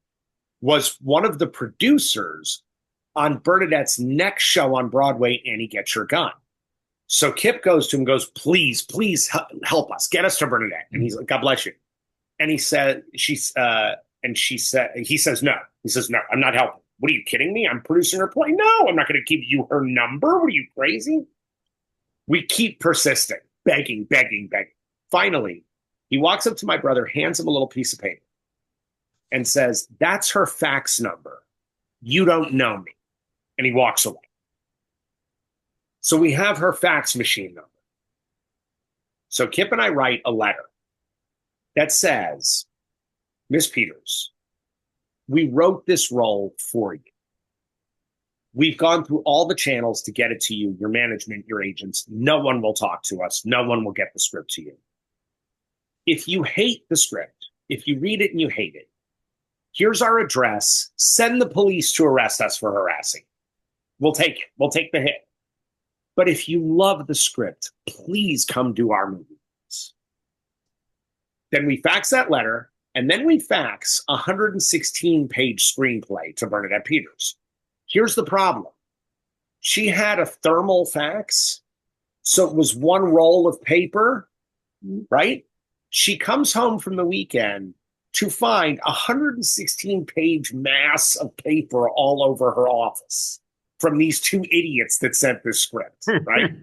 was one of the producers on Bernadette's next show on Broadway, Annie Get Your Gun. So Kip goes to him and goes, please help us, get us to Bernadette. And he's like, God bless you. And he said, he says, no. He says, no, I'm not helping. What are you kidding me? I'm producing her play. No, I'm not going to give you her number. What are you, crazy? We keep persisting, begging. Finally, he walks up to my brother, hands him a little piece of paper and says, that's her fax number. You don't know me. And he walks away. So we have her fax machine number. So Kip and I write a letter that says, Miss Peters, we wrote this role for you. We've gone through all the channels to get it to you, your management, your agents. No one will talk to us. No one will get the script to you. If you hate the script, if you read it and you hate it, here's our address. Send the police to arrest us for harassing. We'll take it. We'll take the hit. But if you love the script, please come do our movies. Then we fax that letter, and then we fax a 116-page screenplay to Bernadette Peters. Here's the problem. She had a thermal fax, so it was one roll of paper, right? She comes home from the weekend to find a 116-page mass of paper all over her office from these two idiots that sent this script, right?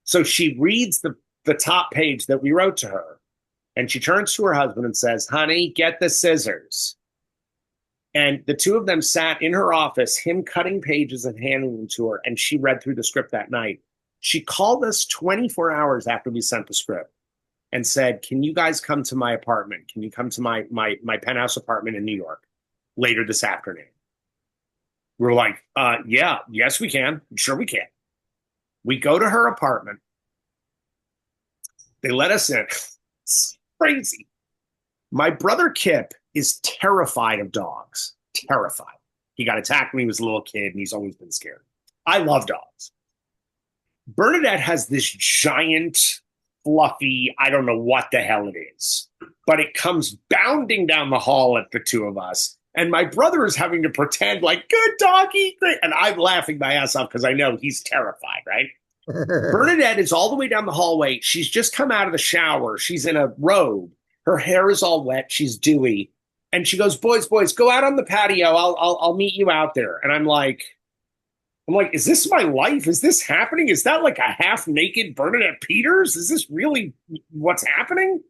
So she reads the top page that we wrote to her, and she turns to her husband and says, honey, get the scissors. And the two of them sat in her office, him cutting pages and handing them to her, and she read through the script that night. She called us 24 hours after we sent the script and said, can you guys come to my apartment? Can you come to my penthouse apartment in New York later this afternoon? We're like, yes, we can. Sure, we can. We go to her apartment. They let us in. It's crazy. My brother Kip is terrified of dogs. Terrified. He got attacked when he was a little kid, and he's always been scared. I love dogs. Bernadette has this giant, fluffy, I don't know what the hell it is, but it comes bounding down the hall at the two of us. And my brother is having to pretend like, good doggy. And I'm laughing my ass off because I know he's terrified, right? Bernadette is all the way down the hallway. She's just come out of the shower. She's in a robe. Her hair is all wet. She's dewy. And she goes, boys, go out on the patio. I'll meet you out there. And I'm like, is this my life? Is this happening? Is that like a half-naked Bernadette Peters? Is this really what's happening?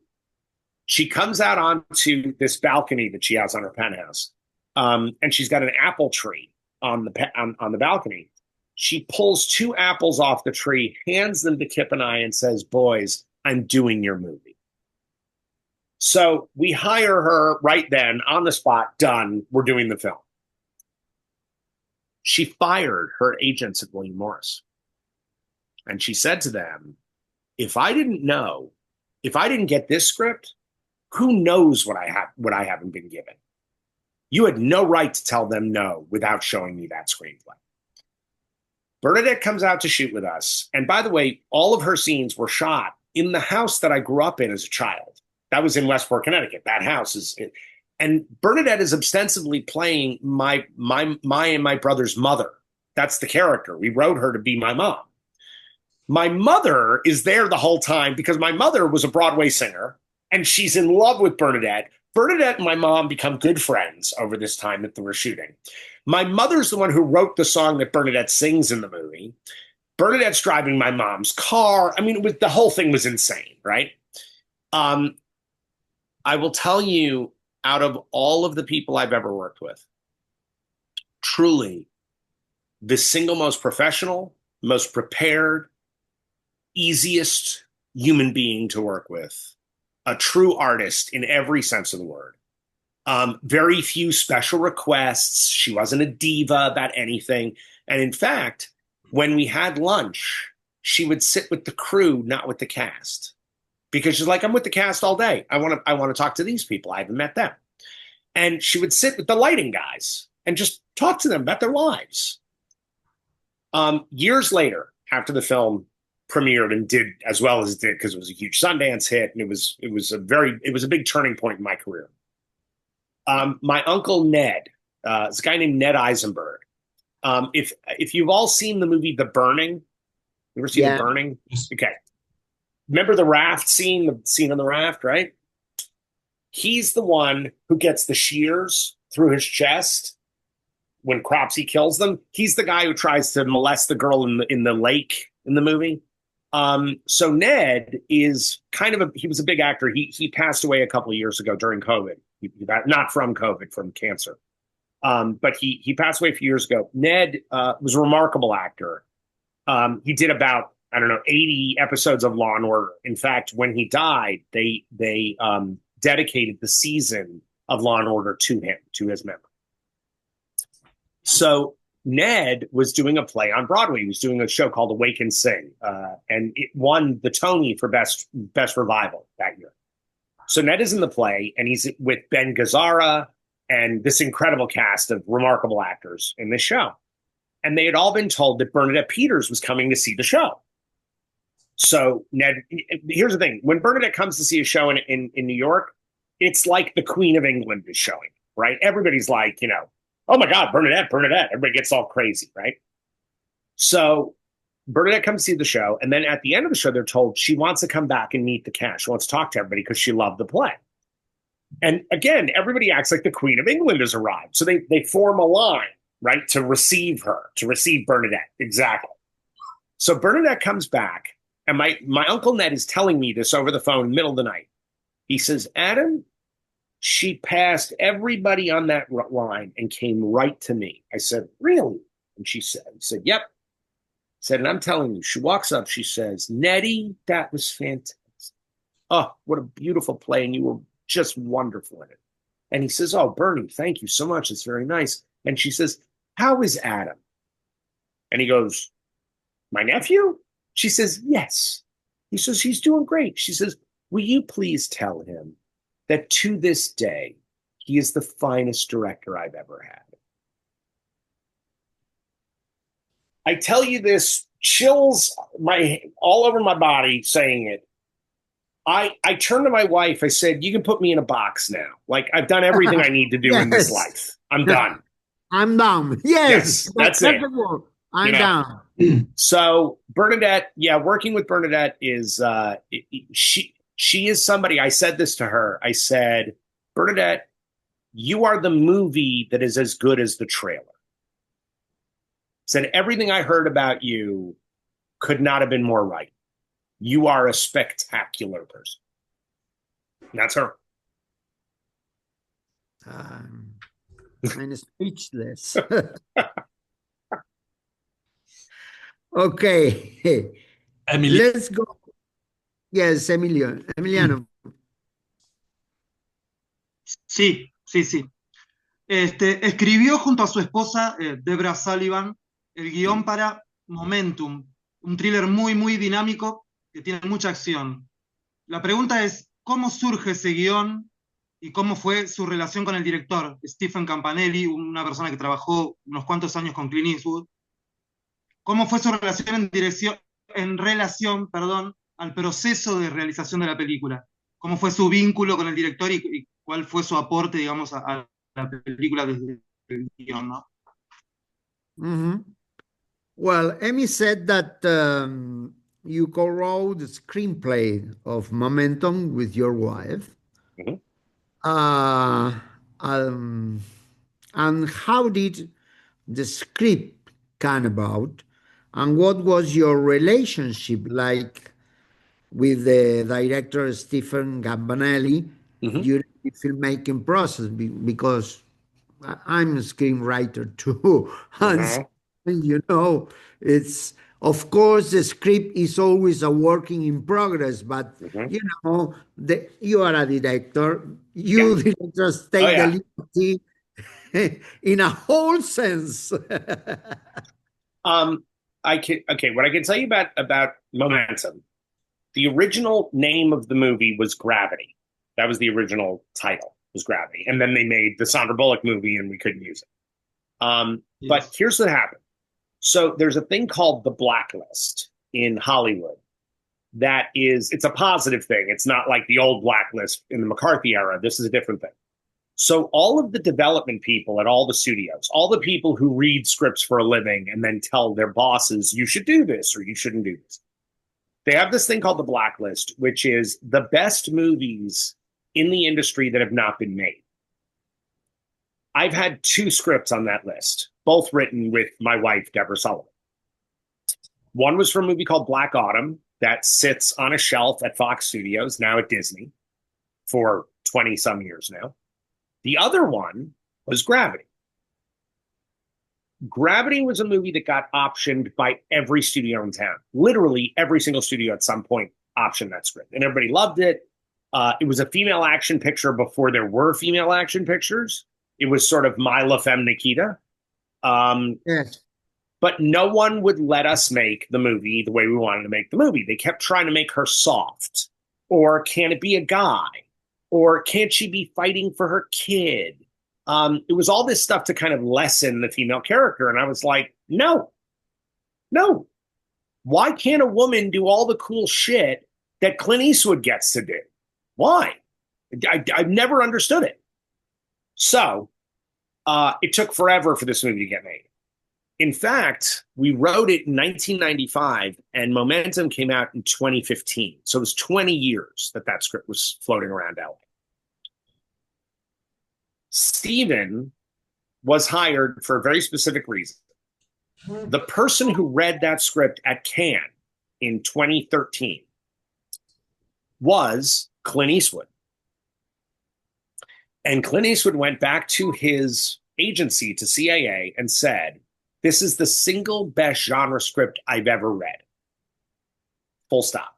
She comes out onto this balcony that she has on her penthouse. And she's got an apple tree on the balcony. She pulls two apples off the tree, hands them to Kip and I, and says, boys, I'm doing your movie. So we hire her right then, on the spot, done. We're doing the film. She fired her agents at William Morris. And she said to them, if I didn't get this script, who knows what I haven't been given? You had no right to tell them no without showing me that screenplay. Bernadette comes out to shoot with us. And by the way, all of her scenes were shot in the house that I grew up in as a child. That was in Westport, Connecticut. That house is, and Bernadette is ostensibly playing my and my brother's mother. That's the character. We wrote her to be my mom. My mother is there the whole time because my mother was a Broadway singer and she's in love with Bernadette. Bernadette and my mom become good friends over this time that we're shooting. My mother's the one who wrote the song that Bernadette sings in the movie. Bernadette's driving my mom's car. I mean, the whole thing was insane, right? I will tell you, out of all of the people I've ever worked with, truly, the single most professional, most prepared, easiest human being to work with, a true artist in every sense of the word. Very few special requests. She wasn't a diva about anything. And in fact, when we had lunch, she would sit with the crew, not with the cast. Because she's like, I'm with the cast all day. I want to talk to these people. I haven't met them. And she would sit with the lighting guys and just talk to them about their lives. Years later, after the film premiered and did as well as it did, because it was a huge Sundance hit, and it was a big turning point in my career. My uncle Ned, this guy named Ned Eisenberg, If you've all seen the movie The Burning, you ever seen Yeah. The Burning? Okay. Remember the raft scene, the scene on the raft, right? He's the one who gets the shears through his chest when Cropsey kills them. He's the guy who tries to molest the girl in the lake in the movie. So Ned is he was a big actor. He passed away a couple of years ago during COVID. Not from COVID, from cancer. But he passed away a few years ago. Ned was a remarkable actor. He did about, I don't know, 80 episodes of Law and Order. In fact, when he died, they dedicated the season of Law and Order to him, to his memory. So Ned was doing a play on Broadway. He was doing a show called Awake and Sing, and it won the Tony for best revival that year. So Ned is in the play, and he's with Ben Gazzara and this incredible cast of remarkable actors in this show. And they had all been told that Bernadette Peters was coming to see the show. So Ned, here's the thing. When Bernadette comes to see a show in New York, it's like the Queen of England is showing, right? Everybody's like, oh my God, Bernadette. Everybody gets all crazy, right? So Bernadette comes to see the show. And then at the end of the show, they're told she wants to come back and meet the cast. She wants to talk to everybody because she loved the play. And again, everybody acts like the Queen of England has arrived. So they form a line, right, to receive her, to receive Bernadette. Exactly. So Bernadette comes back, and my Uncle Ned is telling me this over the phone, middle of the night. He says, Adam, she passed everybody on that line and came right to me. I said, really? And he said, yep. I said, and I'm telling you, she walks up, she says, Nettie, that was fantastic. Oh, what a beautiful play, and you were just wonderful in it. And he says, oh, Bernie, thank you so much. It's very nice. And she says, how is Adam? And he goes, my nephew? She says, yes. He says, he's doing great. She says, will you please tell him that to this day, he is the finest director I've ever had. I tell you this, chills all over my body saying it. I turned to my wife. I said, you can put me in a box now. Like, I've done everything I need to do in this life. I'm done. I'm done. Yes, that's it. I'm down. So Bernadette, working with Bernadette is, she is somebody, I said this to her. I said, Bernadette, you are the movie that is as good as the trailer. Said, everything I heard about you could not have been more right. You are a spectacular person. And that's her. I'm speechless. Okay. Let's go. Yes, Emiliano. Sí. Escribió junto a su esposa, Debra Sullivan, el guión para Momentum, un thriller muy, muy dinámico que tiene mucha acción. La pregunta es, ¿cómo surge ese guión y cómo fue su relación con el director, Stephen Campanelli, una persona que trabajó unos cuantos años con Clint Eastwood? ¿Cómo fue su relación en relación al proceso de realización de la película? ¿Cómo fue su vínculo con el director y cuál fue su aporte, digamos, a la película desde el guión, ¿no? Mm-hmm. Well, Emmy said that you co-wrote the screenplay of Momentum with your wife. Mm-hmm. And how did the script come about? And what was your relationship like with the director Stephen Campanelli during the filmmaking process? Because I'm a screenwriter too. And it's, of course, the script is always a working in progress, but you are a director. Directors take the liberty in a whole sense. What I can tell you about Momentum, the original name of the movie was Gravity. That was the original title, was Gravity. And then they made the Sandra Bullock movie and we couldn't use it. Yes. But here's what happened. So there's a thing called the blacklist in Hollywood. It's a positive thing. It's not like the old blacklist in the McCarthy era. This is a different thing. So all of the development people at all the studios, all the people who read scripts for a living and then tell their bosses, you should do this or you shouldn't do this. They have this thing called the blacklist, which is the best movies in the industry that have not been made. I've had 2 scripts on that list, both written with my wife, Debra Sullivan. One was for a movie called Black Autumn that sits on a shelf at Fox Studios, now at Disney, for 20 some years now. The other one was Gravity. Gravity was a movie that got optioned by every studio in town. Literally every single studio at some point optioned that script, and everybody loved it. It was a female action picture before there were female action pictures. It was sort of My La Femme Nikita. Yes. But no one would let us make the movie the way we wanted to make the movie. They kept trying to make her soft. Or can it be a guy? Or can't she be fighting for her kid? It was all this stuff to kind of lessen the female character. And I was like, no. Why can't a woman do all the cool shit that Clint Eastwood gets to do? Why? I've never understood it. So it took forever for this movie to get made. In fact, we wrote it in 1995 and Momentum came out in 2015. So it was 20 years that script was floating around LA. Steven was hired for a very specific reason. The person who read that script at Cannes in 2013 was Clint Eastwood. And Clint Eastwood went back to his agency, to CAA, and said, this is the single best genre script I've ever read. Full stop.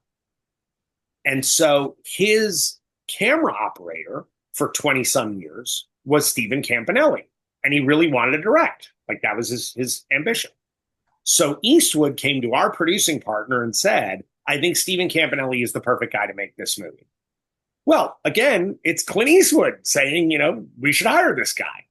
And so his camera operator for 20 some years was Stephen Campanelli. And he really wanted to direct. Like that was his ambition. So Eastwood came to our producing partner and said, I think Stephen Campanelli is the perfect guy to make this movie. Well, again, it's Clint Eastwood saying, we should hire this guy.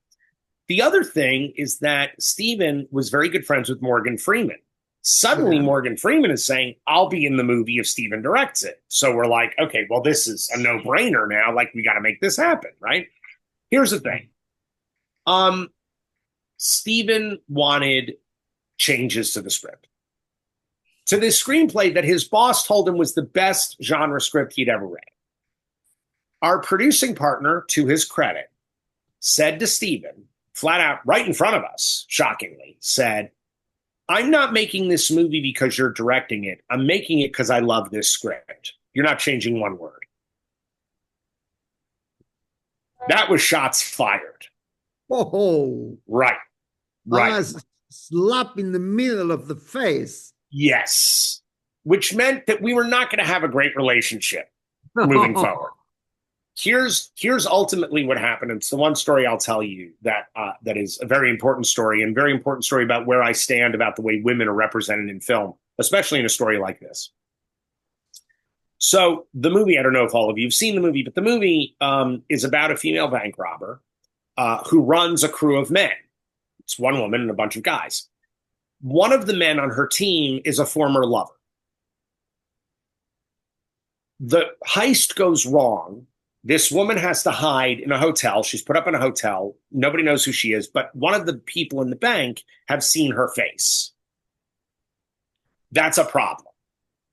The other thing is that Stephen was very good friends with Morgan Freeman. Suddenly, Morgan Freeman is saying, I'll be in the movie if Stephen directs it. So we're like, okay, well, this is a no-brainer now. Like, we got to make this happen, right? Here's the thing. Stephen wanted changes to the script. To this screenplay that his boss told him was the best genre script he'd ever read. Our producing partner, to his credit, said to Stephen, flat out, right in front of us, shockingly, said, I'm not making this movie because you're directing it. I'm making it because I love this script. You're not changing one word. That was shots fired. Oh, right. Slap in the middle of the face. Yes. Which meant that we were not going to have a great relationship moving forward. Here's ultimately what happened. It's the one story I'll tell you that is a very important story, and very important story about where I stand about the way women are represented in film, especially in a story like this. So the movie, I don't know if all of you have seen the movie, but the movie is about a female bank robber who runs a crew of men. It's one woman and a bunch of guys. One of the men on her team is a former lover. The heist goes wrong. This woman has to hide in a hotel. She's put up in a hotel. Nobody knows who she is, but one of the people in the bank have seen her face. That's a problem.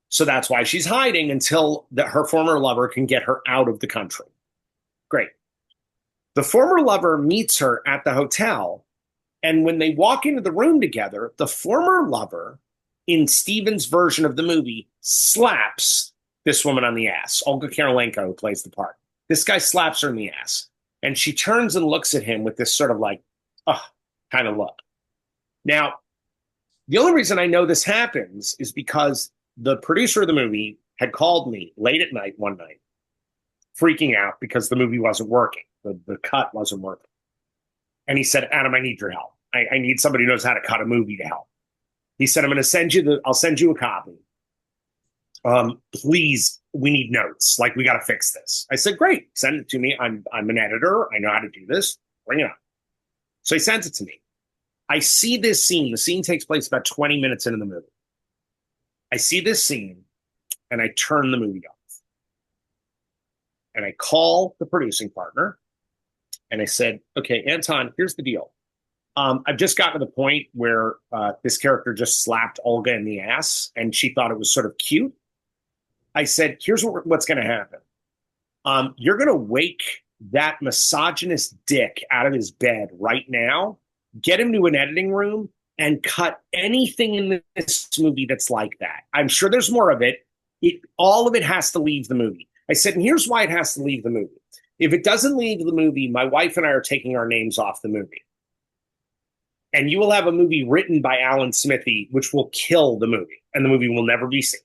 So that's why she's hiding until her former lover can get her out of the country. Great. The former lover meets her at the hotel, and when they walk into the room together, the former lover, in Steven's version of the movie, slaps this woman on the ass. Olga Kurylenko, who plays the part. This guy slaps her in the ass, and she turns and looks at him with this sort of like, kind of look. Now, the only reason I know this happens is because the producer of the movie had called me late at night one night, freaking out because the movie wasn't working. The cut wasn't working. And he said, Adam, I need your help. I need somebody who knows how to cut a movie to help. He said, I'll send you a copy. Please, we need notes. Like, we got to fix this. I said, great, send it to me. I'm an editor. I know how to do this. Bring it on. So he sent it to me. I see this scene. The scene takes place about 20 minutes into the movie. I see this scene, and I turn the movie off. And I call the producing partner, And I said, okay, Anton, here's the deal. I've just gotten to the point where this character just slapped Olga in the ass and she thought it was sort of cute. I said, here's what's going to happen. You're going to wake that misogynist dick out of his bed right now, get him to an editing room, and cut anything in this movie that's like that. I'm sure there's more of it. All of it has to leave the movie. I said, and here's why it has to leave the movie. If it doesn't leave the movie, my wife and I are taking our names off the movie. And you will have a movie written by Alan Smithy, which will kill the movie, and the movie will never be seen.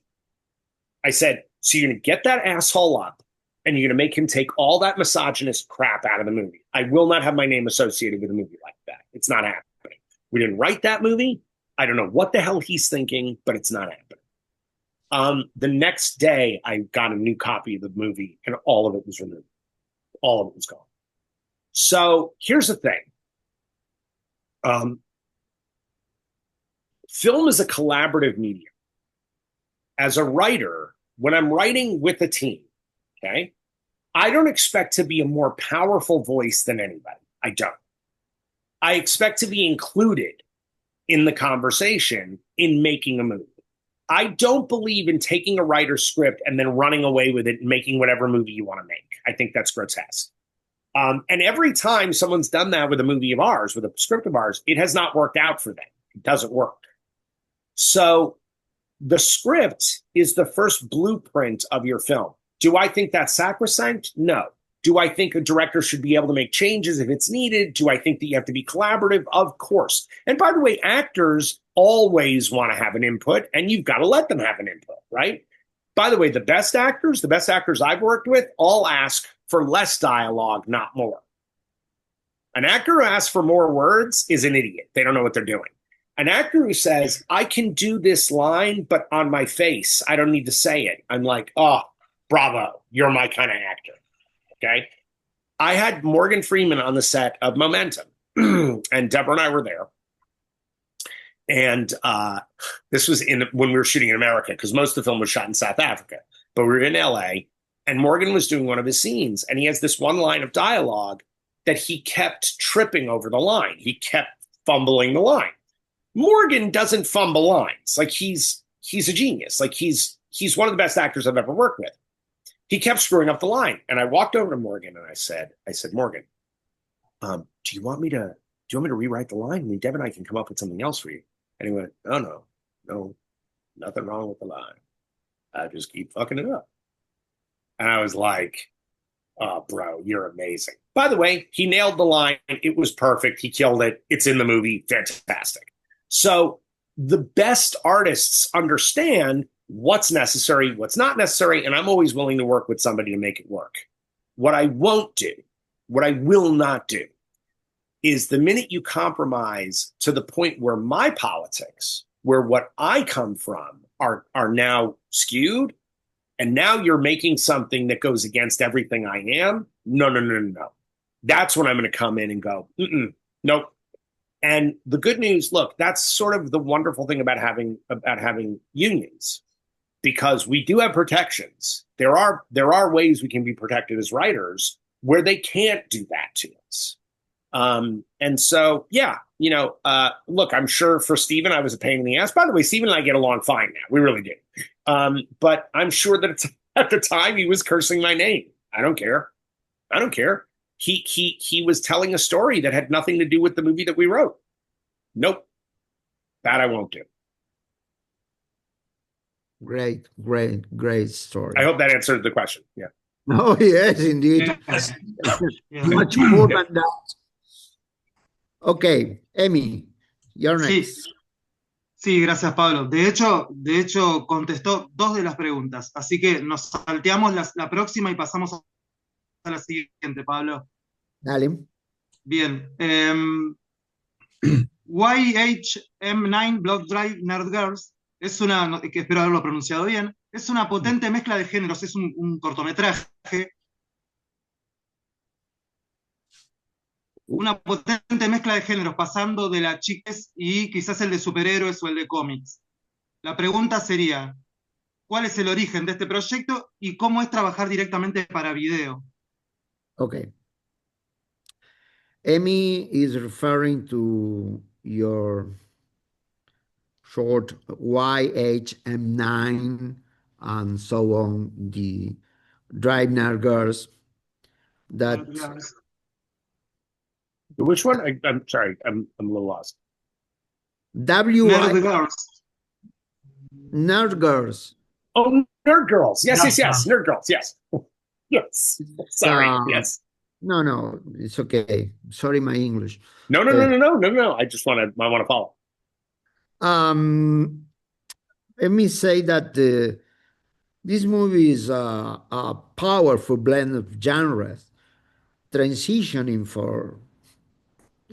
I said, so you're going to get that asshole up, and you're going to make him take all that misogynist crap out of the movie. I will not have my name associated with a movie like that. It's not happening. We didn't write that movie. I don't know what the hell he's thinking, but it's not happening. The next day, I got a new copy of the movie, and all of it was removed. All of it was gone. So here's the thing. Film is a collaborative medium. As a writer, when I'm writing with a team, okay, I don't expect to be a more powerful voice than anybody. I don't. I expect to be included in the conversation in making a movie. I don't believe in taking a writer's script and then running away with it and making whatever movie you want to make. I think that's grotesque. And every time someone's done that with a movie of ours, with a script of ours, it has not worked out for them. It doesn't work. So the script is the first blueprint of your film. Do I think that's sacrosanct? No. Do I think a director should be able to make changes if it's needed? Do I think that you have to be collaborative? Of course. And by the way, actors always want to have an input, and you've got to let them have an input, right? By the way, the best actors I've worked with, all ask for less dialogue, not more. An actor who asks for more words is an idiot. They don't know what they're doing. An actor who says, I can do this line, but on my face, I don't need to say it. I'm like, oh, bravo, you're my kind of actor. Okay. I had Morgan Freeman on the set of Momentum, and Debra and I were there. And this was when we were shooting in America, because most of the film was shot in South Africa, but we were in LA, and Morgan was doing one of his scenes, and he has this one line of dialogue that he kept tripping over the line. He kept fumbling the line. Morgan doesn't fumble lines. Like he's a genius. Like he's one of the best actors I've ever worked with. He kept screwing up the line. And I walked over to Morgan and I said, Morgan, do you want me to rewrite the line? I mean, Deb and I can come up with something else for you. And he went, no, nothing wrong with the line. I just keep fucking it up. And I was like, oh, bro, you're amazing. By the way, he nailed the line. It was perfect. He killed it. It's in the movie. Fantastic. So the best artists understand what's necessary, what's not necessary, and I'm always willing to work with somebody to make it work. What I won't do, what I will not do, is the minute you compromise to the point where my politics, where what I come from are now skewed, and now you're making something that goes against everything I am, no. That's when I'm going to come in and go, nope. And the good news, look, that's sort of the wonderful thing about having unions, because we do have protections. There are ways we can be protected as writers where they can't do that to us. And so, yeah, look, I'm sure for Stephen, I was a pain in the ass. By the way, Stephen and I get along fine now. We really do. But I'm sure that at the time he was cursing my name. I don't care. He was telling a story that had nothing to do with the movie that we wrote. Nope. That I won't do. Great story. I hope that answered the question. Yeah. Oh, yes, indeed. Yes. Much more than that. Okay, Emi, you're next. Sí, gracias, Pablo. De hecho, contestó dos de las preguntas, así que nos salteamos la próxima y pasamos a la siguiente, Pablo. Dale. Bien. YHM9 Blood Drive Nerd Girls es una, que espero haberlo pronunciado bien, es una potente mezcla de géneros, es un cortometraje. Una potente mezcla de géneros, pasando de la chiques y quizás el de superhéroes o el de cómics. La pregunta sería, ¿cuál es el origen de este proyecto y cómo es trabajar directamente para video? Okay. Emmy is referring to your short YHM9 and so on, the Drive Girls that Which one? I'm sorry, I'm a little lost. WI Nerd Girls. Nerd Girls. Oh, Nerd Girls. Yes, yes, yes. Yeah. Nerd Girls. Yes. Yes. Sorry. Yes. No, it's okay. Sorry, my English. No. I just want to follow. Let me say that this movie is a powerful blend of genres, transitioning for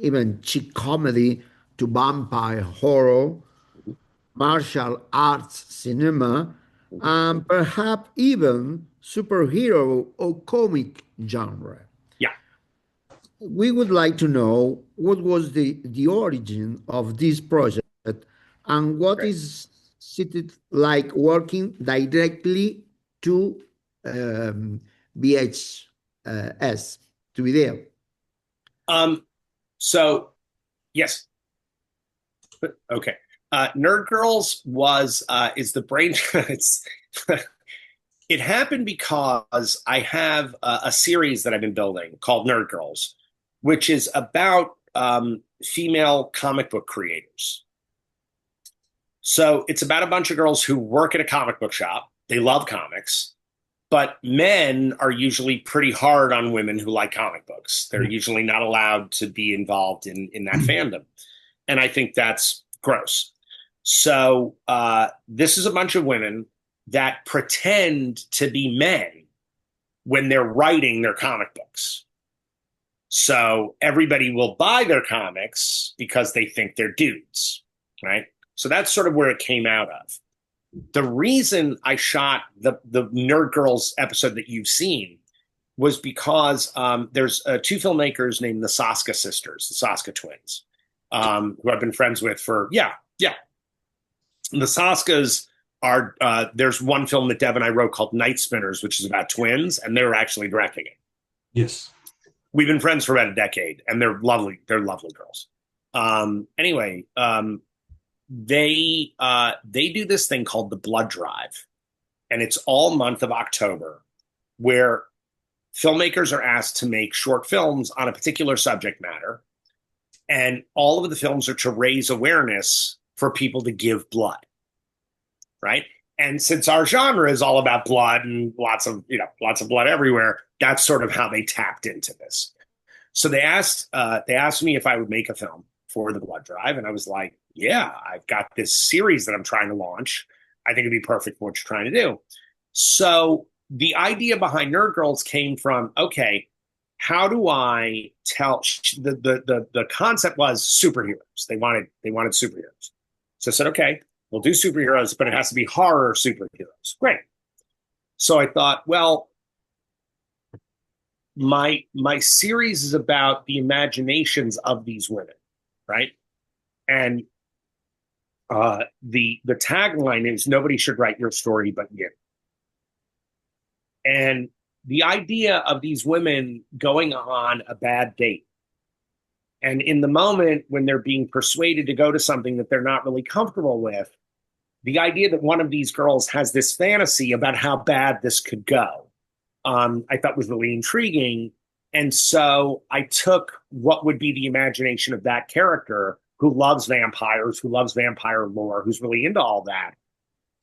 even chick comedy to vampire horror, martial arts cinema, and perhaps even superhero or comic genre. Yeah. We would like to know what was the origin of this project and what Great. is it like working directly to VHS, to video. So yes. Okay. Nerd Girls is the brain. It happened because I have a series that I've been building called Nerd Girls, which is about female comic book creators. So it's about a bunch of girls who work at a comic book shop. They love comics, but men are usually pretty hard on women who like comic books. They're usually not allowed to be involved in that fandom. And I think that's gross. So this is a bunch of women that pretend to be men when they're writing their comic books. So everybody will buy their comics because they think they're dudes, right? So that's sort of where it came out of. The reason I shot the Nerd Girls episode that you've seen was because there's two filmmakers named the Saska sisters, the Saska twins, who I've been friends with for, yeah. The Saskas are, there's one film that Deb and I wrote called Night Spinners, which is about twins, and they're actually directing it. Yes. We've been friends for about a decade, and they're lovely. They're lovely girls. Anyway, they do this thing called the Blood Drive, and it's all month of October, where filmmakers are asked to make short films on a particular subject matter, and all of the films are to raise awareness for people to give blood, right? And since our genre is all about blood and lots of blood everywhere, that's sort of how they tapped into this. So they asked me if I would make a film for the Blood Drive, and I was like, yeah, I've got this series that I'm trying to launch. I think it'd be perfect for what you're trying to do. So the idea behind Nerd Girls came from, okay, how do I tell the concept was superheroes. They wanted superheroes. So I said, okay, we'll do superheroes, but it has to be horror superheroes. Great. So I thought, well, my series is about the imaginations of these women, right? And the tagline is nobody should write your story but you. And the idea of these women going on a bad date, and in the moment when they're being persuaded to go to something that they're not really comfortable with, the idea that one of these girls has this fantasy about how bad this could go, I thought was really intriguing. And so I took what would be the imagination of that character who loves vampires, who loves vampire lore, who's really into all that,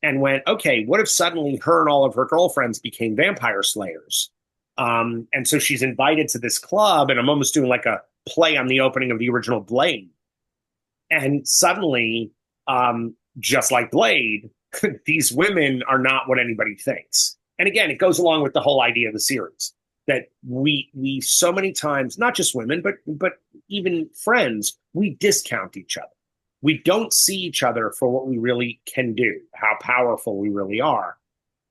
and went, okay, what if suddenly her and all of her girlfriends became vampire slayers? And so she's invited to this club, and I'm almost doing like a play on the opening of the original Blade. And suddenly, just like Blade, these women are not what anybody thinks. And again, it goes along with the whole idea of the series that we so many times, not just women, but even friends, we discount each other. We don't see each other for what we really can do, how powerful we really are.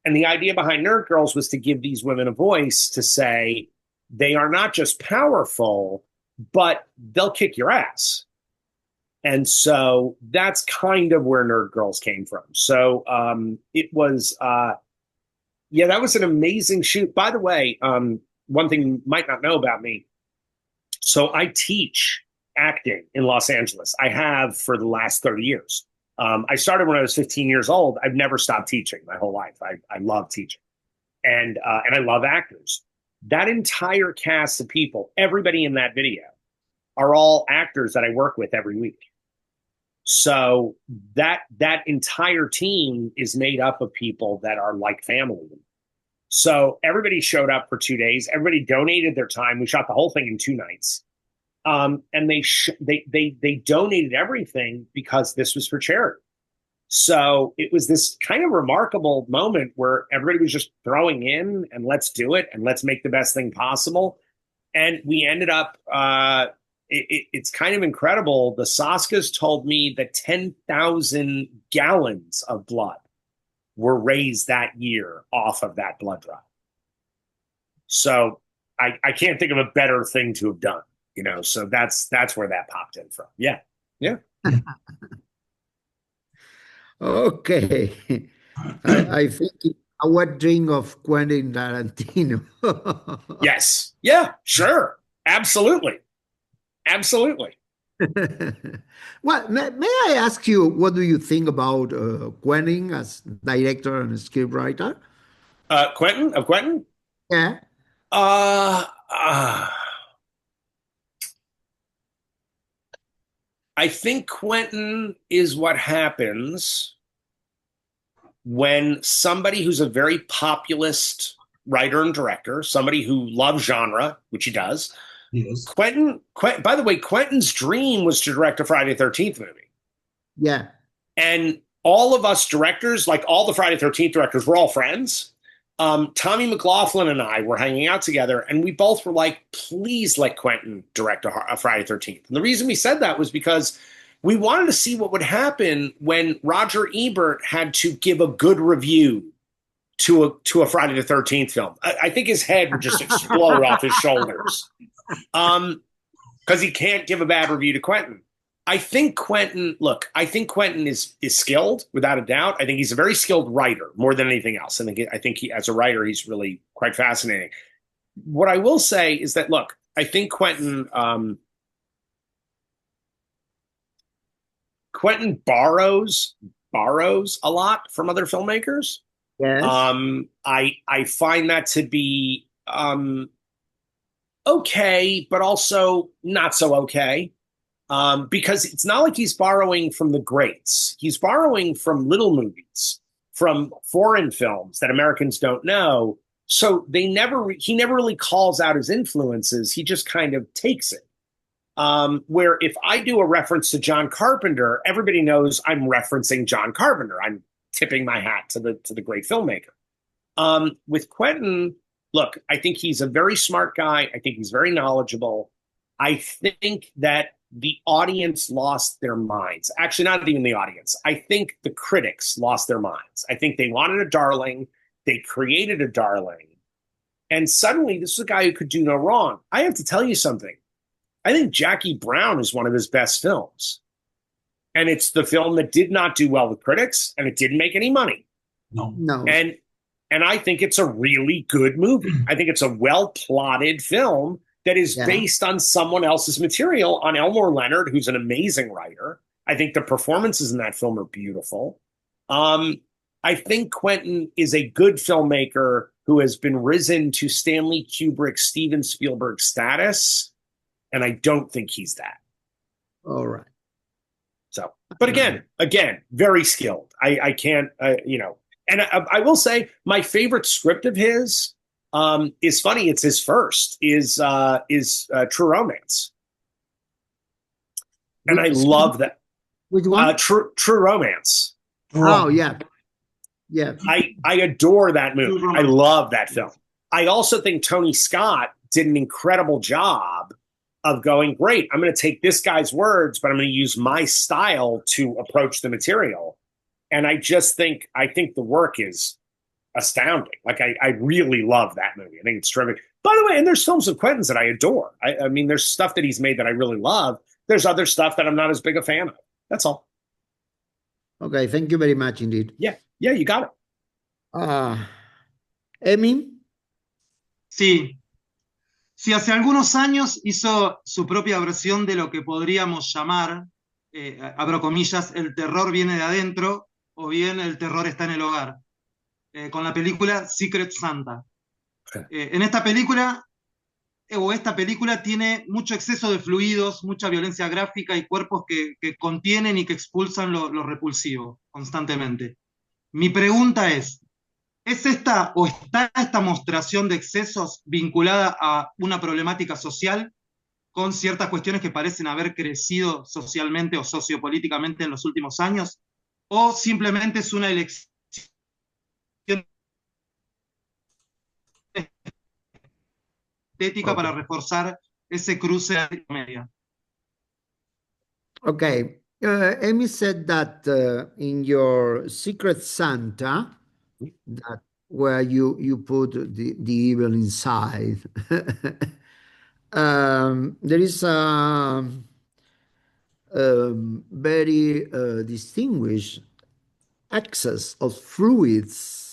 And the idea behind Nerd Girls was to give these women a voice to say they are not just powerful, but they'll kick your ass. And so that's kind of where Nerd Girls came from. So it was, that was an amazing shoot. By the way, one thing you might not know about me. So I teach acting in Los Angeles. I have for the last 30 years. I started when I was 15 years old. I've never stopped teaching my whole life. I love teaching. And I love actors. That entire cast of people, everybody in that video, are all actors that I work with every week. So that entire team is made up of people that are like family. So everybody showed up for 2 days. Everybody donated their time. We shot the whole thing in 2 nights. And they donated everything because this was for charity. So it was this kind of remarkable moment where everybody was just throwing in and let's do it and let's make the best thing possible. And we ended up, it's kind of incredible. The Saskas told me that 10,000 gallons of blood were raised that year off of that blood drive. So I can't think of a better thing to have done, you know, so that's where that popped in from. Yeah. Yeah. Okay. I think it's a wet dream of Quentin Tarantino. Yes. Yeah, sure. Absolutely. Absolutely. Well, may I ask you, what do you think about Quentin as director and scriptwriter? Quentin? Yeah. I think Quentin is what happens when somebody who's a very populist writer and director, somebody who loves genre, which he does. Yes. Quentin, by the way, Quentin's dream was to direct a Friday the 13th movie. Yeah. And all of us directors, like all the Friday the 13th directors, we're all friends. Tommy McLaughlin and I were hanging out together, and we both were like, please let Quentin direct a Friday the 13th. And the reason we said that was because we wanted to see what would happen when Roger Ebert had to give a good review to a Friday the 13th film. I think his head would just explode off his shoulders because he can't give a bad review to Quentin. I think Quentin is skilled without a doubt. I think he's a very skilled writer more than anything else. I think he, as a writer, he's really quite fascinating. What I will say is that, look, I think Quentin borrows a lot from other filmmakers. Yes. I find that to be okay, but also not so okay. Because it's not like he's borrowing from the greats. He's borrowing from little movies, from foreign films that Americans don't know. So he never really calls out his influences. He just kind of takes it. Where if I do a reference to John Carpenter, everybody knows I'm referencing John Carpenter. I'm tipping my hat to the great filmmaker. With Quentin, look, I think he's a very smart guy. I think he's very knowledgeable. I think that the audience lost their minds. Actually, not even the audience. I think the critics lost their minds. I think they wanted a darling. They created a darling. And suddenly, this is a guy who could do no wrong. I have to tell you something. I think Jackie Brown is one of his best films. And it's the film that did not do well with critics, and it didn't make any money. No. And I think it's a really good movie. I think it's a well-plotted film that is based on someone else's material, on Elmore Leonard, who's an amazing writer. I think the performances in that film are beautiful. I think Quentin is a good filmmaker who has been risen to Stanley Kubrick, Steven Spielberg status, and I don't think he's that. All right. So, but again, very skilled. I can't, and I will say my favorite script of his is funny. It's his first is True Romance. And I love that. Which one? True Romance. Oh, yeah. Yeah. I adore that movie. I love that film. I also think Tony Scott did an incredible job of going, great, I'm going to take this guy's words, but I'm going to use my style to approach the material. And I think the work is astounding. Like, I really love that movie. I think it's terrific. By the way, and there's films of Quentin's that I adore. I mean, there's stuff that he's made that I really love. There's other stuff that I'm not as big a fan of. That's all. Okay, thank you very much indeed. Yeah, you got it. Emi? Sí. Sí, hace algunos años hizo su propia versión de lo que podríamos llamar, abro comillas, el terror viene de adentro o bien el terror está en el hogar, con la película Secret Santa. En esta película, esta película tiene mucho exceso de fluidos, mucha violencia gráfica y cuerpos que contienen y que expulsan lo repulsivo constantemente. Mi pregunta ¿es esta o está esta mostración de excesos vinculada a una problemática social con ciertas cuestiones que parecen haber crecido socialmente o sociopolíticamente en los últimos años? ¿O simplemente es una elección estética para Okay. reforzar ese cruce de media? Okay. Amy said that in your Secret Santa, that where you put the evil inside, there is a very distinguished excess of fluids,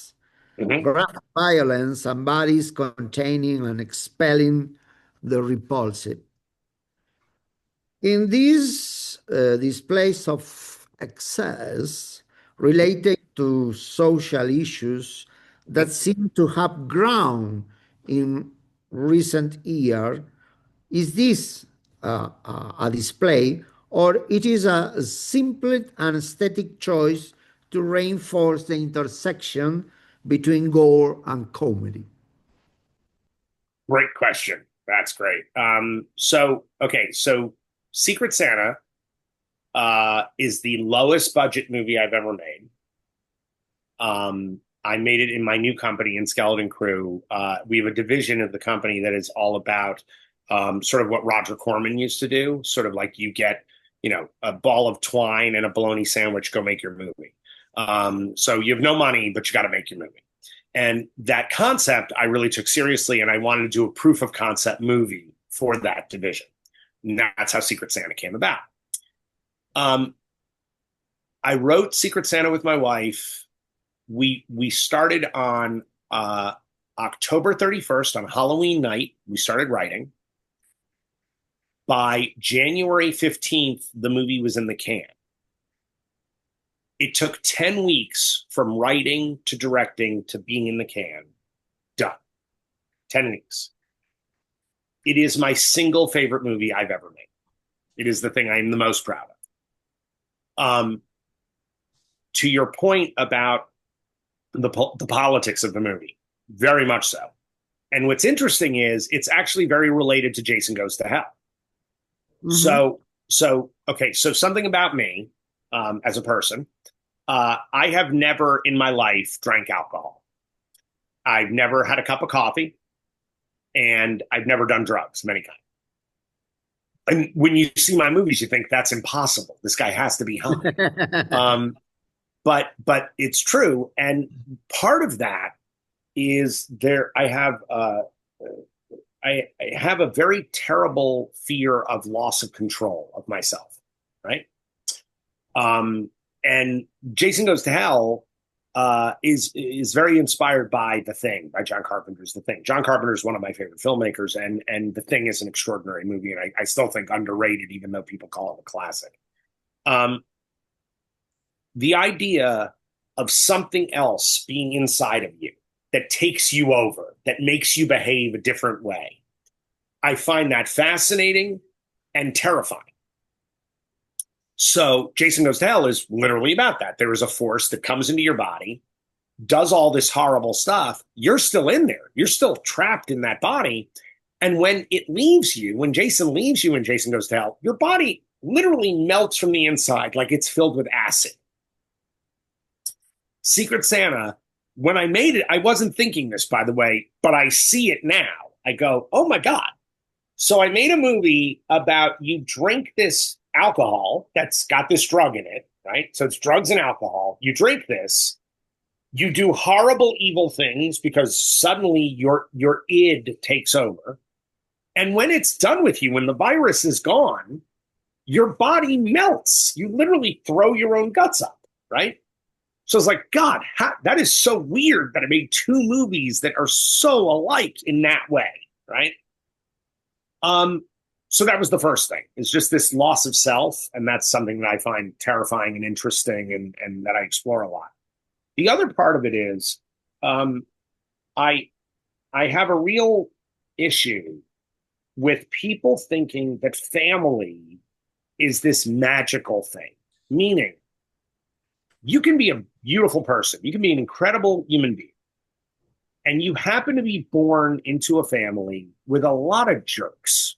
Mm-hmm. graphic violence, and bodies containing and expelling the repulsive. In these displays of excess related to social issues that seem to have grown in recent years, is this a display, or it is a simple and aesthetic choice to reinforce the intersection between gore and comedy? Great question. That's great. So Secret Santa is the lowest budget movie I've ever made. I made it in my new company in Skeleton Crew. We have a division of the company that is all about sort of what Roger Corman used to do, sort of like you get, a ball of twine and a bologna sandwich, go make your movie. So you have no money, but you got to make your movie. And that concept I really took seriously, and I wanted to do a proof of concept movie for that division. And that's how Secret Santa came about. I wrote Secret Santa with my wife. We started on October 31st, on Halloween night. We started writing. By January 15th, the movie was in the can. It took 10 weeks from writing to directing to being in the can. Done. 10 weeks. It is my single favorite movie I've ever made. It is the thing I'm the most proud of. To your point about the politics of the movie, very much so. And what's interesting is it's actually very related to Jason Goes to Hell. Mm-hmm. So something about me as a person. I have never in my life drank alcohol. I've never had a cup of coffee, and I've never done drugs of any kind. And when you see my movies, you think that's impossible. This guy has to be high. But it's true. And part of that is I have a very terrible fear of loss of control of myself, right? And Jason Goes to Hell is very inspired by The Thing, by John Carpenter's The Thing. John Carpenter is one of my favorite filmmakers, and The Thing is an extraordinary movie, and I still think underrated, even though people call it a classic. The idea of something else being inside of you that takes you over, that makes you behave a different way, I find that fascinating and terrifying. So Jason Goes to Hell is literally about that. There is a force that comes into your body, does all this horrible stuff. You're still in there. You're still trapped in that body. And when it leaves you, when Jason leaves you in Jason Goes to Hell, your body literally melts from the inside like it's filled with acid. Secret Santa, when I made it, I wasn't thinking this, by the way, but I see it now. I go, oh my God. So I made a movie about you drink this alcohol that's got this drug in it, right? So it's drugs and alcohol. You drink this, you do horrible, evil things because suddenly your id takes over. And when it's done with you, when the virus is gone, your body melts. You literally throw your own guts up, right? So it's like, God, that is so weird that I made two movies that are so alike in that way, right? So that was the first thing. It's just this loss of self, and that's something that I find terrifying and interesting, and that I explore a lot. The other part of it is, I have a real issue with people thinking that family is this magical thing, meaning you can be a beautiful person, you can be an incredible human being, and you happen to be born into a family with a lot of jerks.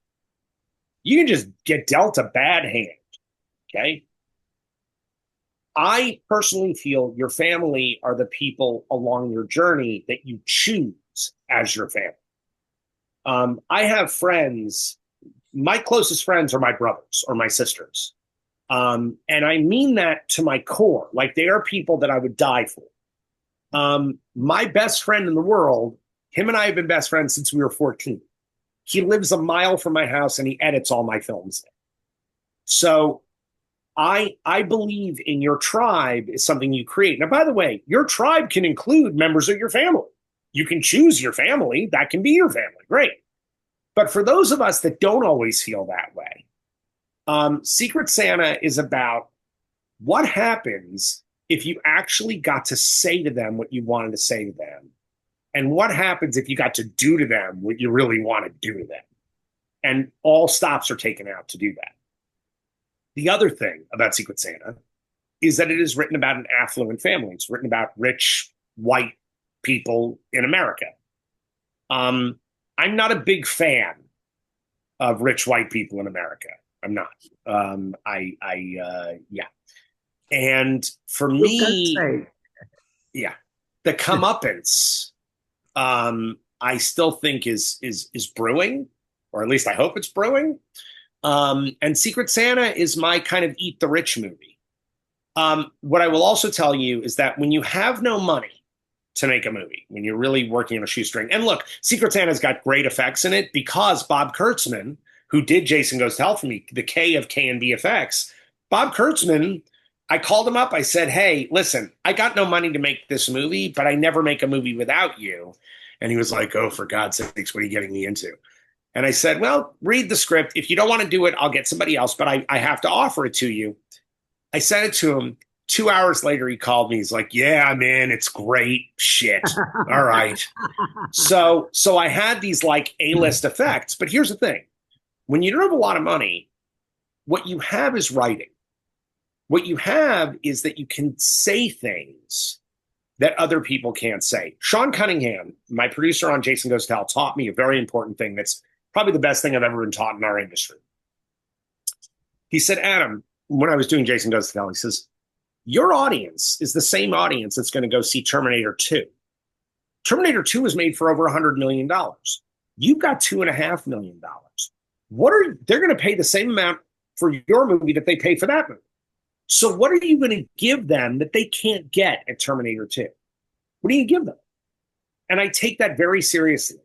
You can just get dealt a bad hand, okay? I personally feel your family are the people along your journey that you choose as your family. I have friends, my closest friends are my brothers or my sisters. And I mean that to my core. Like, they are people that I would die for. My best friend in the world, him and I have been best friends since we were 14. He lives a mile from my house and he edits all my films. So I believe in your tribe is something you create. Now, by the way, your tribe can include members of your family. You can choose your family. That can be your family. Great. But for those of us that don't always feel that way, Secret Santa is about what happens if you actually got to say to them what you wanted to say to them. And what happens if you got to do to them what you really want to do to them? And all stops are taken out to do that. The other thing about Secret Santa is that it is written about an affluent family. It's written about rich, white people in America. I'm not a big fan of rich, white people in America. I'm not. Yeah. And for me, yeah, the comeuppance, I still think is brewing, or at least I hope it's brewing. And Secret Santa is my kind of eat the rich movie. What I will also tell you is that when you have no money to make a movie, when you're really working on a shoestring, and look, Secret Santa's got great effects in it because Bob Kurtzman, who did Jason Goes to Hell for me, the K of K&B effects, Bob Kurtzman, I called him up. I said, hey, listen, I got no money to make this movie, but I never make a movie without you. And he was like, oh, for God's sakes, what are you getting me into? And I said, well, read the script. If you don't want to do it, I'll get somebody else, but I have to offer it to you. I sent it to him. 2 hours later, he called me. He's like, yeah, I'm in. It's great. Shit. All right. So I had these like A-list effects. But here's the thing. When you don't have a lot of money, what you have is writing. What you have is that you can say things that other people can't say. Sean Cunningham, my producer on Jason Goes to Hell, taught me a very important thing that's probably the best thing I've ever been taught in our industry. He said, Adam, when I was doing Jason Goes to Hell, he says, your audience is the same audience that's going to go see Terminator 2. Terminator 2 was made for over $100 million. You've got $2.5 million. They're going to pay the same amount for your movie that they pay for that movie. So what are you going to give them that they can't get at Terminator 2? What do you give them? And I take that very seriously.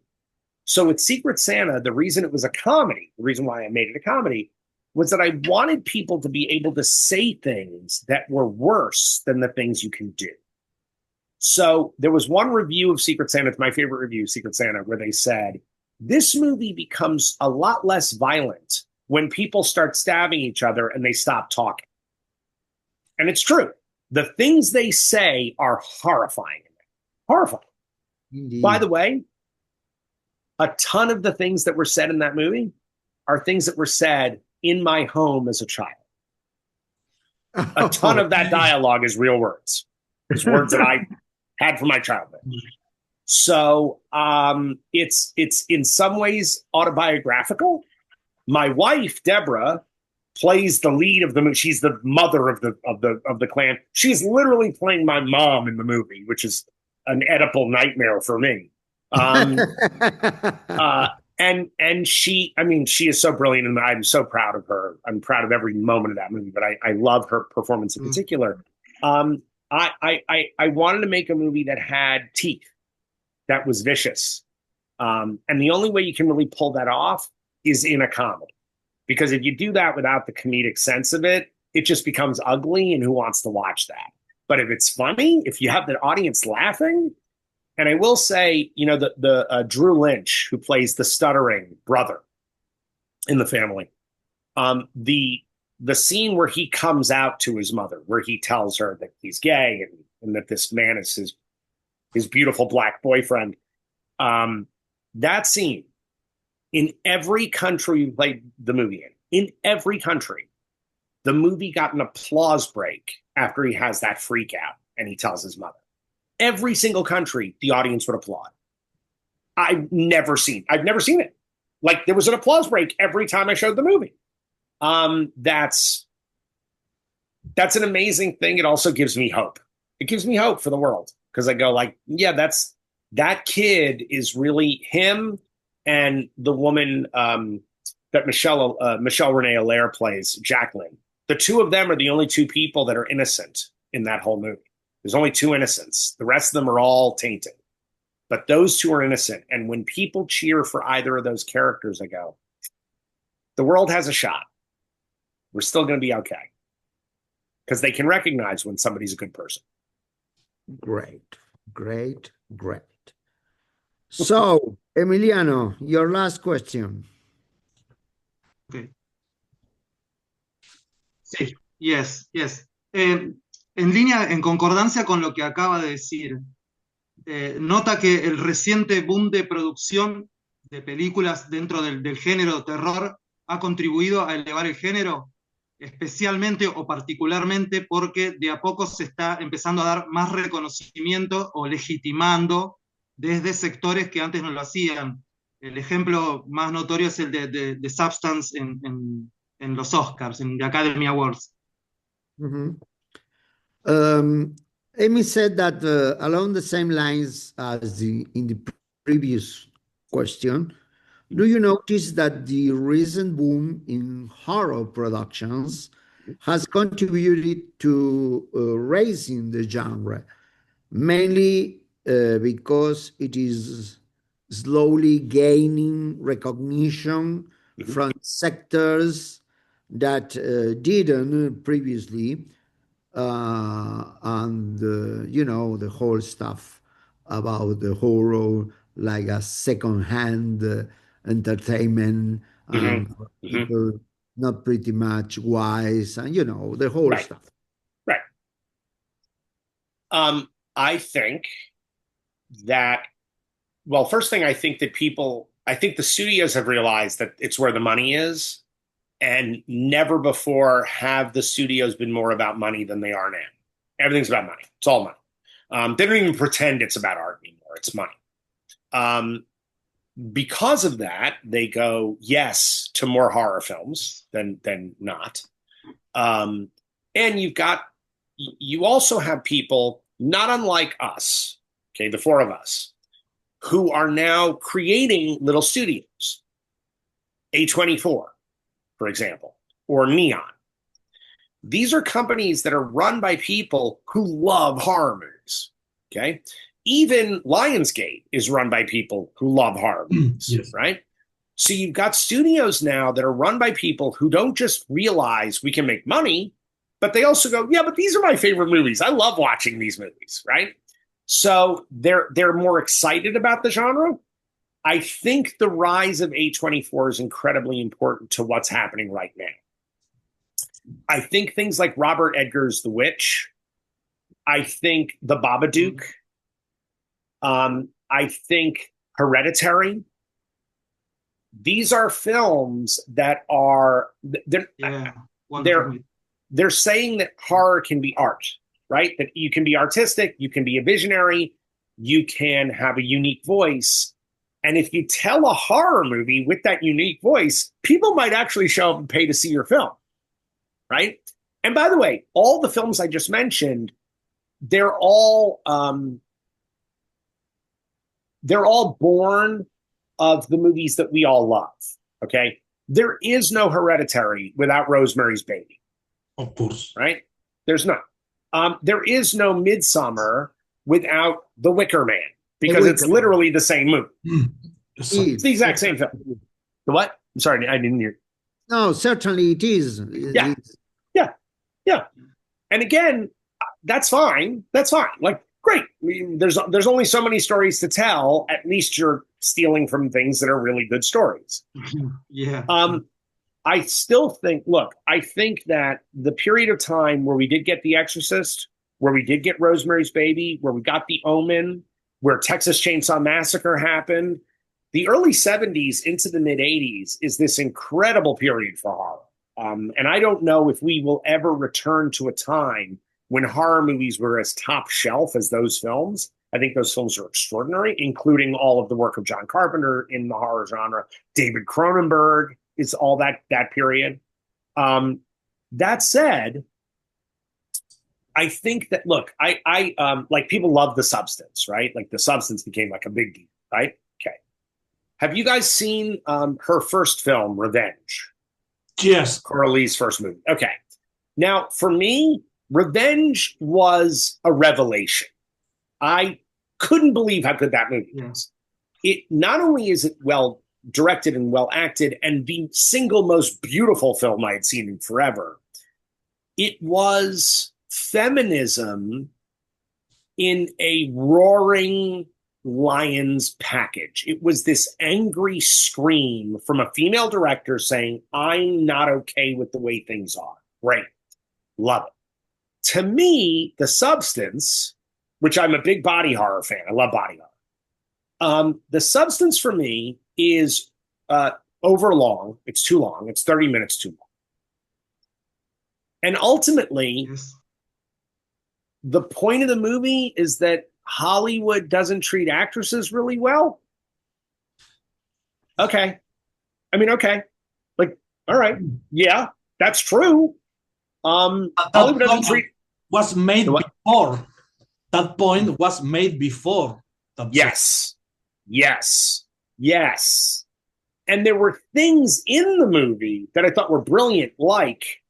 So with Secret Santa, the reason it was a comedy, the reason why I made it a comedy, was that I wanted people to be able to say things that were worse than the things you can do. So there was one review of Secret Santa, it's my favorite review of Secret Santa, where they said, this movie becomes a lot less violent when people start stabbing each other and they stop talking. And it's true. The things they say are horrifying. Horrifying. Indeed. By the way, a ton of the things that were said in that movie are things that were said in my home as a child. A ton of that dialogue is real words. It's words that I had from my childhood. So it's in some ways autobiographical. My wife, Debra, plays the lead of the movie. She's the mother of the clan. She's literally playing my mom in the movie, which is an Oedipal nightmare for me. And she is so brilliant, and I'm so proud of her. I'm proud of every moment of that movie, but I love her performance in particular. I wanted to make a movie that had teeth, that was vicious. And the only way you can really pull that off is in a comedy. Because if you do that without the comedic sense of it, it just becomes ugly, and who wants to watch that? But if it's funny, if you have the audience laughing, and I will say, the Drew Lynch, who plays the stuttering brother, in the family. The scene where he comes out to his mother, where he tells her that he's gay and that this man is his beautiful black boyfriend. That scene, in every country we played the movie in every country, the movie got an applause break after he has that freak out and he tells his mother. Every single country, the audience would applaud. I've never seen it. Like, there was an applause break every time I showed the movie. That's an amazing thing. It also gives me hope. It gives me hope for the world, because I go like, yeah, that kid is really him, and the woman that Michelle Renee Allaire plays, Jacqueline. The two of them are the only two people that are innocent in that whole movie. There's only two innocents. The rest of them are all tainted. But those two are innocent. And when people cheer for either of those characters, I go, the world has a shot. We're still going to be okay. Because they can recognize when somebody's a good person. Great. So, Emiliano, your last question. Okay. Sí, yes. En línea, en concordancia con lo que acaba de decir, nota que el reciente boom de producción de películas dentro del género terror ha contribuido a elevar el género, especialmente o particularmente porque de a poco se está empezando a dar más reconocimiento o legitimando desde sectores que antes no lo hacían. El ejemplo más notorio es el de Substance en los Oscars, en the Academy Awards. Amy said that along the same lines as in the previous question, do you notice that the recent boom in horror productions has contributed to raising the genre, mainly because it is slowly gaining recognition from sectors that didn't previously, and the whole stuff about the horror like a second-hand entertainment, people not pretty much wise, and the whole stuff. Right. I think that, well, first thing, I think the studios have realized that it's where the money is, and never before have the studios been more about money than they are now. Everything's about money. It's all money. They don't even pretend it's about art anymore. It's money. Because of that, they go yes to more horror films than not. And you also have people, not unlike us, okay, the four of us, who are now creating little studios. A24, for example, or Neon. These are companies that are run by people who love horror movies, okay? Even Lionsgate is run by people who love horror movies, yes. Right? So you've got studios now that are run by people who don't just realize we can make money, but they also go, yeah, but these are my favorite movies. I love watching these movies, right? So they're more excited about the genre. I think the rise of A24 is incredibly important to what's happening right now. I think things like Robert Edgar's The Witch, I think The Babadook, I think Hereditary. These are films that are they're saying that horror can be art, right? That you can be artistic, you can be a visionary, you can have a unique voice. And if you tell a horror movie with that unique voice, people might actually show up and pay to see your film, right? And by the way, all the films I just mentioned, they're all born of the movies that we all love, okay? There is no Hereditary without Rosemary's Baby. Of course. Right? There's not. There is no Midsummer without The Wicker Man, because it's literally the same movie. It's the exact same film. The what? I'm sorry, I didn't hear. No, certainly it is. Yeah. And again, that's fine. Like, great. There's only so many stories to tell. At least you're stealing from things that are really good stories. Yeah. I still think, look, I think that the period of time where we did get The Exorcist, where we did get Rosemary's Baby, where we got The Omen, where Texas Chainsaw Massacre happened, the early 70s into the mid 80s is this incredible period for horror. And I don't know if we will ever return to a time when horror movies were as top shelf as those films. I think those films are extraordinary, including all of the work of John Carpenter in the horror genre. David Cronenberg is all that period. That said, I think that, look, I like, people love The Substance, right? Like, The Substance became like a big deal, right? Okay. Have you guys seen her first film, Revenge? Yes. Coralie's first movie. Okay. Now, for me, Revenge was a revelation. I couldn't believe how good that movie is. It not only is it well directed and well acted and the single most beautiful film I had seen in forever, it was feminism in a roaring lion's package. It was this angry scream from a female director saying, I'm not okay with the way things are. Great. Love it. To me, The Substance, which I'm a big body horror fan. I love body horror. The Substance for me is over long. It's too long. It's 30 minutes too long. And ultimately, the point of the movie is that Hollywood doesn't treat actresses really well. Okay. I mean, okay. Like, all right. Yeah, that's true. Hollywood doesn't treat... Was made before. That point was made before. Yes. Yes. Yes. And there were things in the movie that I thought were brilliant, like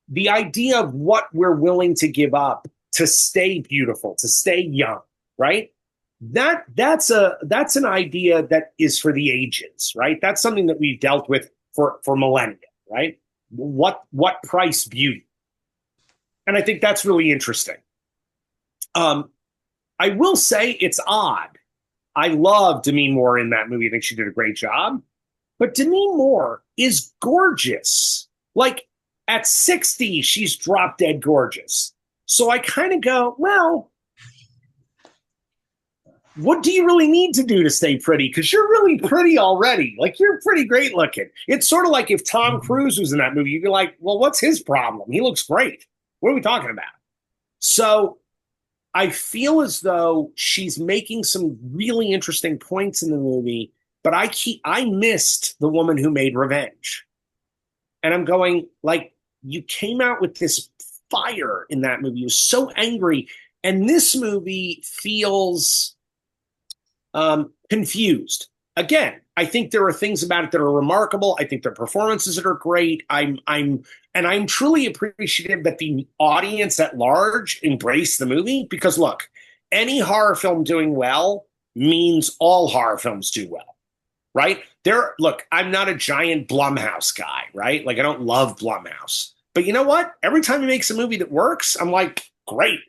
the idea of what we're willing to give up to stay beautiful, to stay young, right? That's an idea that is for the ages, right? That's something that we've dealt with for millennia, right? What price beauty? And I think that's really interesting. I will say it's odd. I love Demi Moore in that movie. I think she did a great job. But Demi Moore is gorgeous. Like, at 60, she's drop dead gorgeous. So I kind of go, well, what do you really need to do to stay pretty? Because you're really pretty already. Like, you're pretty great looking. It's sort of like if Tom Cruise was in that movie, you'd be like, well, what's his problem? He looks great. What are we talking about? So I feel as though she's making some really interesting points in the movie, but I missed the woman who made Revenge. And I'm going, like, you came out with this fire in that movie. You were so angry. And this movie feels confused. Again, I think there are things about it that are remarkable. I think there are performances that are great. I'm truly appreciative that the audience at large embraced the movie, because look, any horror film doing well means all horror films do well, right? Look, I'm not a giant Blumhouse guy, right? Like, I don't love Blumhouse. But you know what? Every time he makes a movie that works, I'm like, great.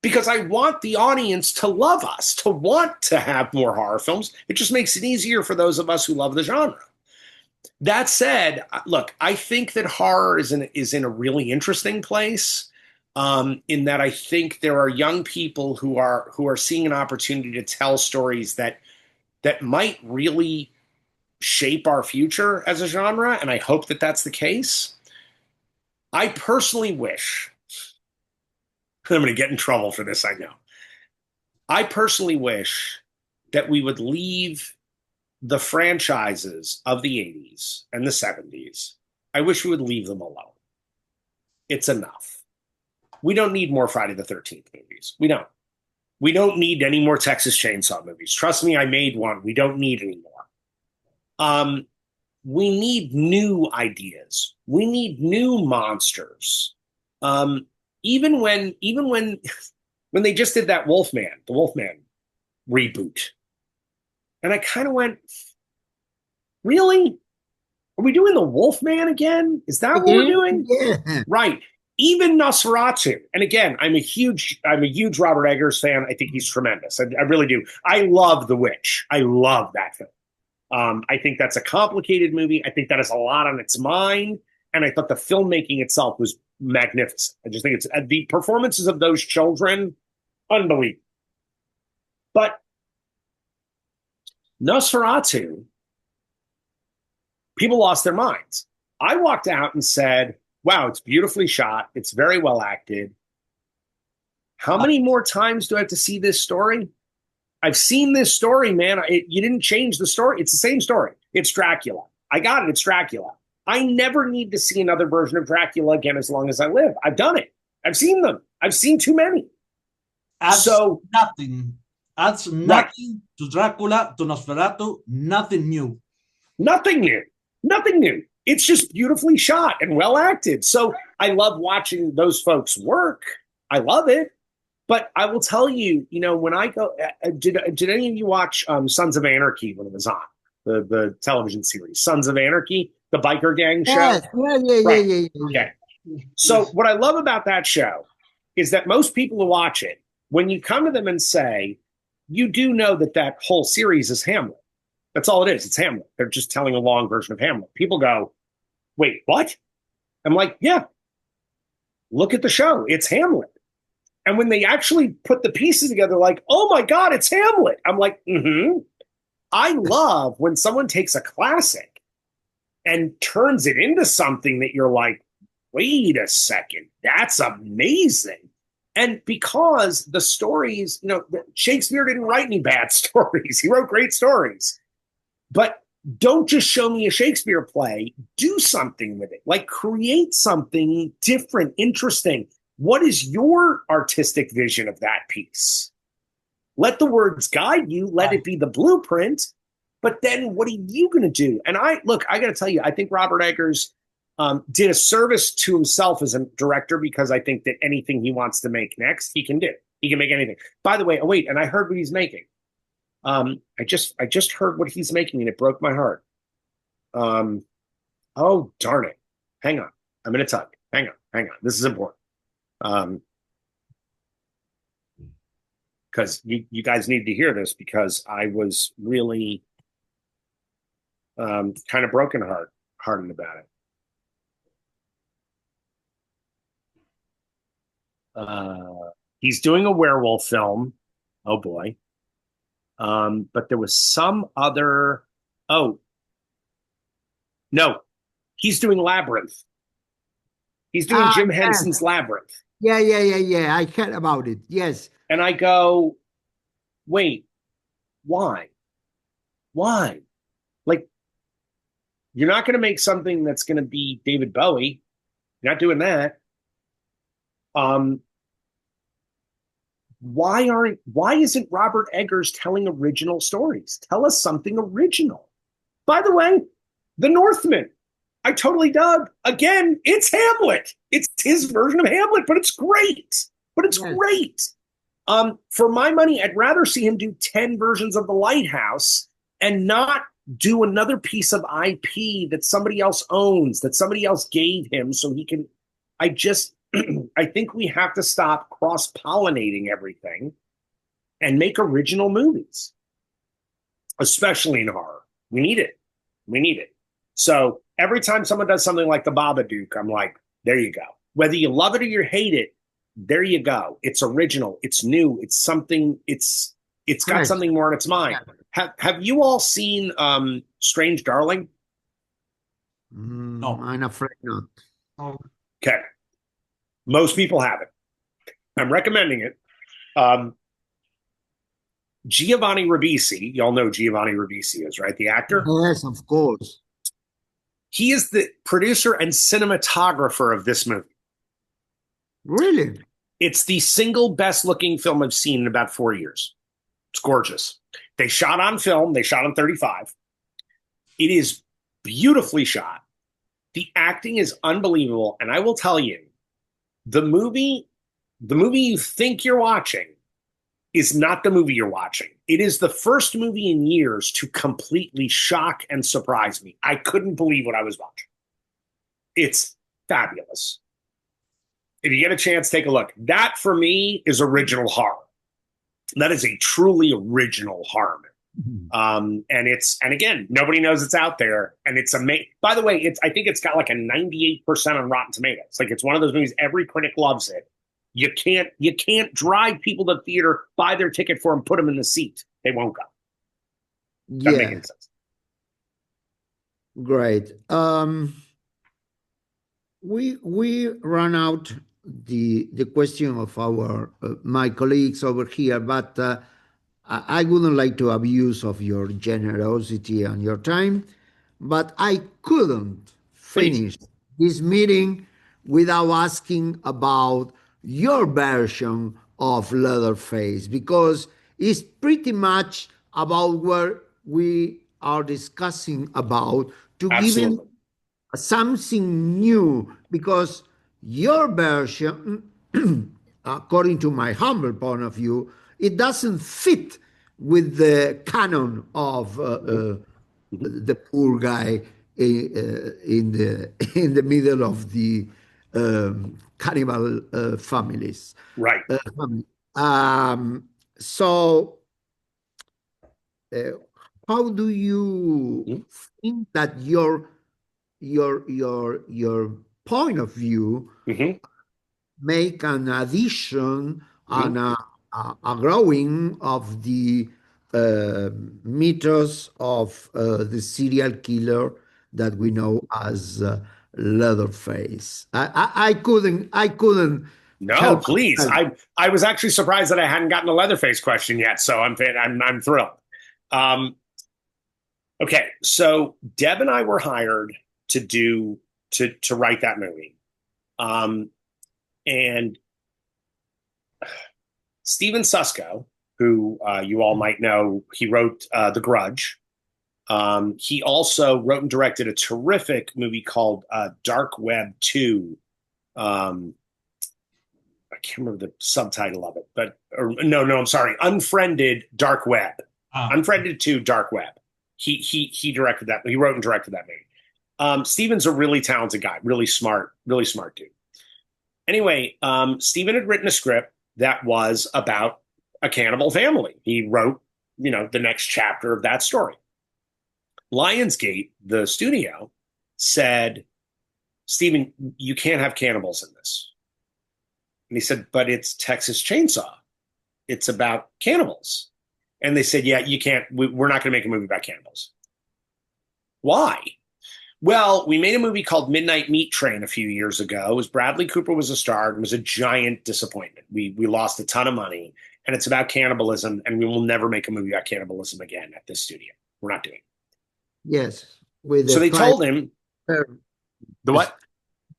Because I want the audience to love us, to want to have more horror films. It just makes it easier for those of us who love the genre. That said, look, I think that horror is in a really interesting place, in that I think there are young people who are seeing an opportunity to tell stories that might really shape our future as a genre, and I hope that that's the case. I personally wish... I'm going to get in trouble for this, I know. I personally wish that we would leave the franchises of the 80s and the 70s. I wish we would leave them alone. It's enough. We don't need more Friday the 13th movies. We don't. We don't need any more Texas Chainsaw movies. Trust me, I made one. We don't need any more. We need new ideas. We need new monsters. Even when they just did that the Wolfman reboot. And I kind of went, really? Are we doing the Wolfman again? Is that what we're doing? Yeah. Right. Even Nosferatu. And again, I'm a huge Robert Eggers fan. I think he's tremendous. I really do. I love The Witch. I love that film. I think that's a complicated movie. I think that has a lot on its mind. And I thought the filmmaking itself was magnificent. I just think it's the performances of those children, unbelievable. But Nosferatu, people lost their minds. I walked out and said, wow, it's beautifully shot. It's very well acted. How many more times do I have to see this story? I've seen this story, man. You didn't change the story. It's the same story. It's Dracula. I got it. It's Dracula. I never need to see another version of Dracula again as long as I live. I've done it. I've seen them. I've seen too many. Adds nothing. Adds nothing to Dracula, to Nosferatu, nothing new. Nothing new. Nothing new. It's just beautifully shot and well acted. So I love watching those folks work. I love it. But I will tell you, when I go, did any of you watch Sons of Anarchy when it was on, the television series, Sons of Anarchy, the biker gang show? Yes. Yeah. Okay. So what I love about that show is that most people who watch it, when you come to them and say, you do know that whole series is Hamlet. That's all it is. It's Hamlet. They're just telling a long version of Hamlet. People go, wait, what? I'm like, yeah, look at the show. It's Hamlet. And when they actually put the pieces together, like, oh my God, it's Hamlet. I'm like, I love when someone takes a classic and turns it into something that you're like, wait a second, that's amazing. And because the stories, Shakespeare didn't write any bad stories. He wrote great stories. But don't just show me a Shakespeare play. Do something with it. Like create something different, interesting. What is your artistic vision of that piece? Let the words guide you. Let it be the blueprint. But then what are you going to do? And I got to tell you, I think Robert Eggers did a service to himself as a director because I think that anything he wants to make next, he can do. He can make anything. By the way, and I heard what he's making. I just heard what he's making and it broke my heart. Oh, darn it. Hang on. I'm going to tell you. Hang on. This is important. Because you guys need to hear this because I was really kind of hearted about it. He's doing a werewolf film. Oh boy. But there was some other. Oh, no, he's doing Labyrinth. He's doing Jim Henson's Labyrinth. Yeah. I heard about it. Yes. And I go, wait, why? Like, you're not going to make something that's going to be David Bowie. You're not doing that. Why isn't Robert Eggers telling original stories? Tell us something original. By the way, The Northman, I totally dug. Again, it's Hamlet. It's his version of Hamlet, but it's great. Great. For my money, I'd rather see him do 10 versions of The Lighthouse and not do another piece of IP that somebody else owns, that somebody else gave him so he can. I think we have to stop cross-pollinating everything and make original movies, especially in horror. We need it. So every time someone does something like The Babadook, I'm like, there you go. Whether you love it or you hate it, there you go. It's original. It's new. It's something. It's got something more in its mind. Have you all seen Strange Darling? No, I'm afraid not. Okay. Most people haven't. I'm recommending it. Giovanni Ribisi, y'all know Giovanni Ribisi is, right? The actor? Yes, of course. He is the producer and cinematographer of this movie. Really? It's the single best looking film I've seen in about 4 years. It's gorgeous. They shot on film. They shot on 35. It is beautifully shot. The acting is unbelievable. And I will tell you, the movie you think you're watching is not the movie you're watching. It is the first movie in years to completely shock and surprise me. I couldn't believe what I was watching. It's fabulous. If you get a chance, take a look. That, for me, is original horror. That is a truly original horror movie. And again, nobody knows it's out there, and it's amazing. By the way, I think it's got like a 98% on Rotten Tomatoes. Like, it's one of those movies every critic loves it. You can't drive people to the theater, buy their ticket for them, put them in the seat. They won't go. Doesn't make any sense. Great. We run out the question of our my colleagues over here, but I wouldn't like to abuse of your generosity and your time, but I couldn't finish this meeting without asking about your version of Leatherface, because it's pretty much about where we are discussing about, to give him something new, because your version, according to my humble point of view, it doesn't fit with the canon of the poor guy in the middle of the cannibal families. Right. So, how do you think that your point of view make an addition and a growing of the mythos of the serial killer that we know as Leatherface? I couldn't. No, please. I was actually surprised that I hadn't gotten a Leatherface question yet, so I'm thrilled. Okay, so Deb and I were hired to write that movie, and Steven Susko, who you all might know, he wrote The Grudge. He also wrote and directed a terrific movie called Dark Web 2. I can't remember the subtitle of it, I'm sorry, Unfriended Dark Web. Unfriended 2 Dark Web. He directed that. He wrote and directed that movie. Steven's a really talented guy, really smart dude. Anyway, Steven had written a script that was about a cannibal family. He wrote, the next chapter of that story. Lionsgate, the studio, said, Steven, you can't have cannibals in this. And he said, but it's Texas Chainsaw. It's about cannibals. And they said, yeah, you can't. We're not going to make a movie about cannibals. Why? Well, we made a movie called Midnight Meat Train a few years ago. It was Bradley Cooper was a star. It was a giant disappointment. We lost a ton of money, and it's about cannibalism, and we will never make a movie about cannibalism again at this studio. We're not doing it. Yes. So they told him. The what?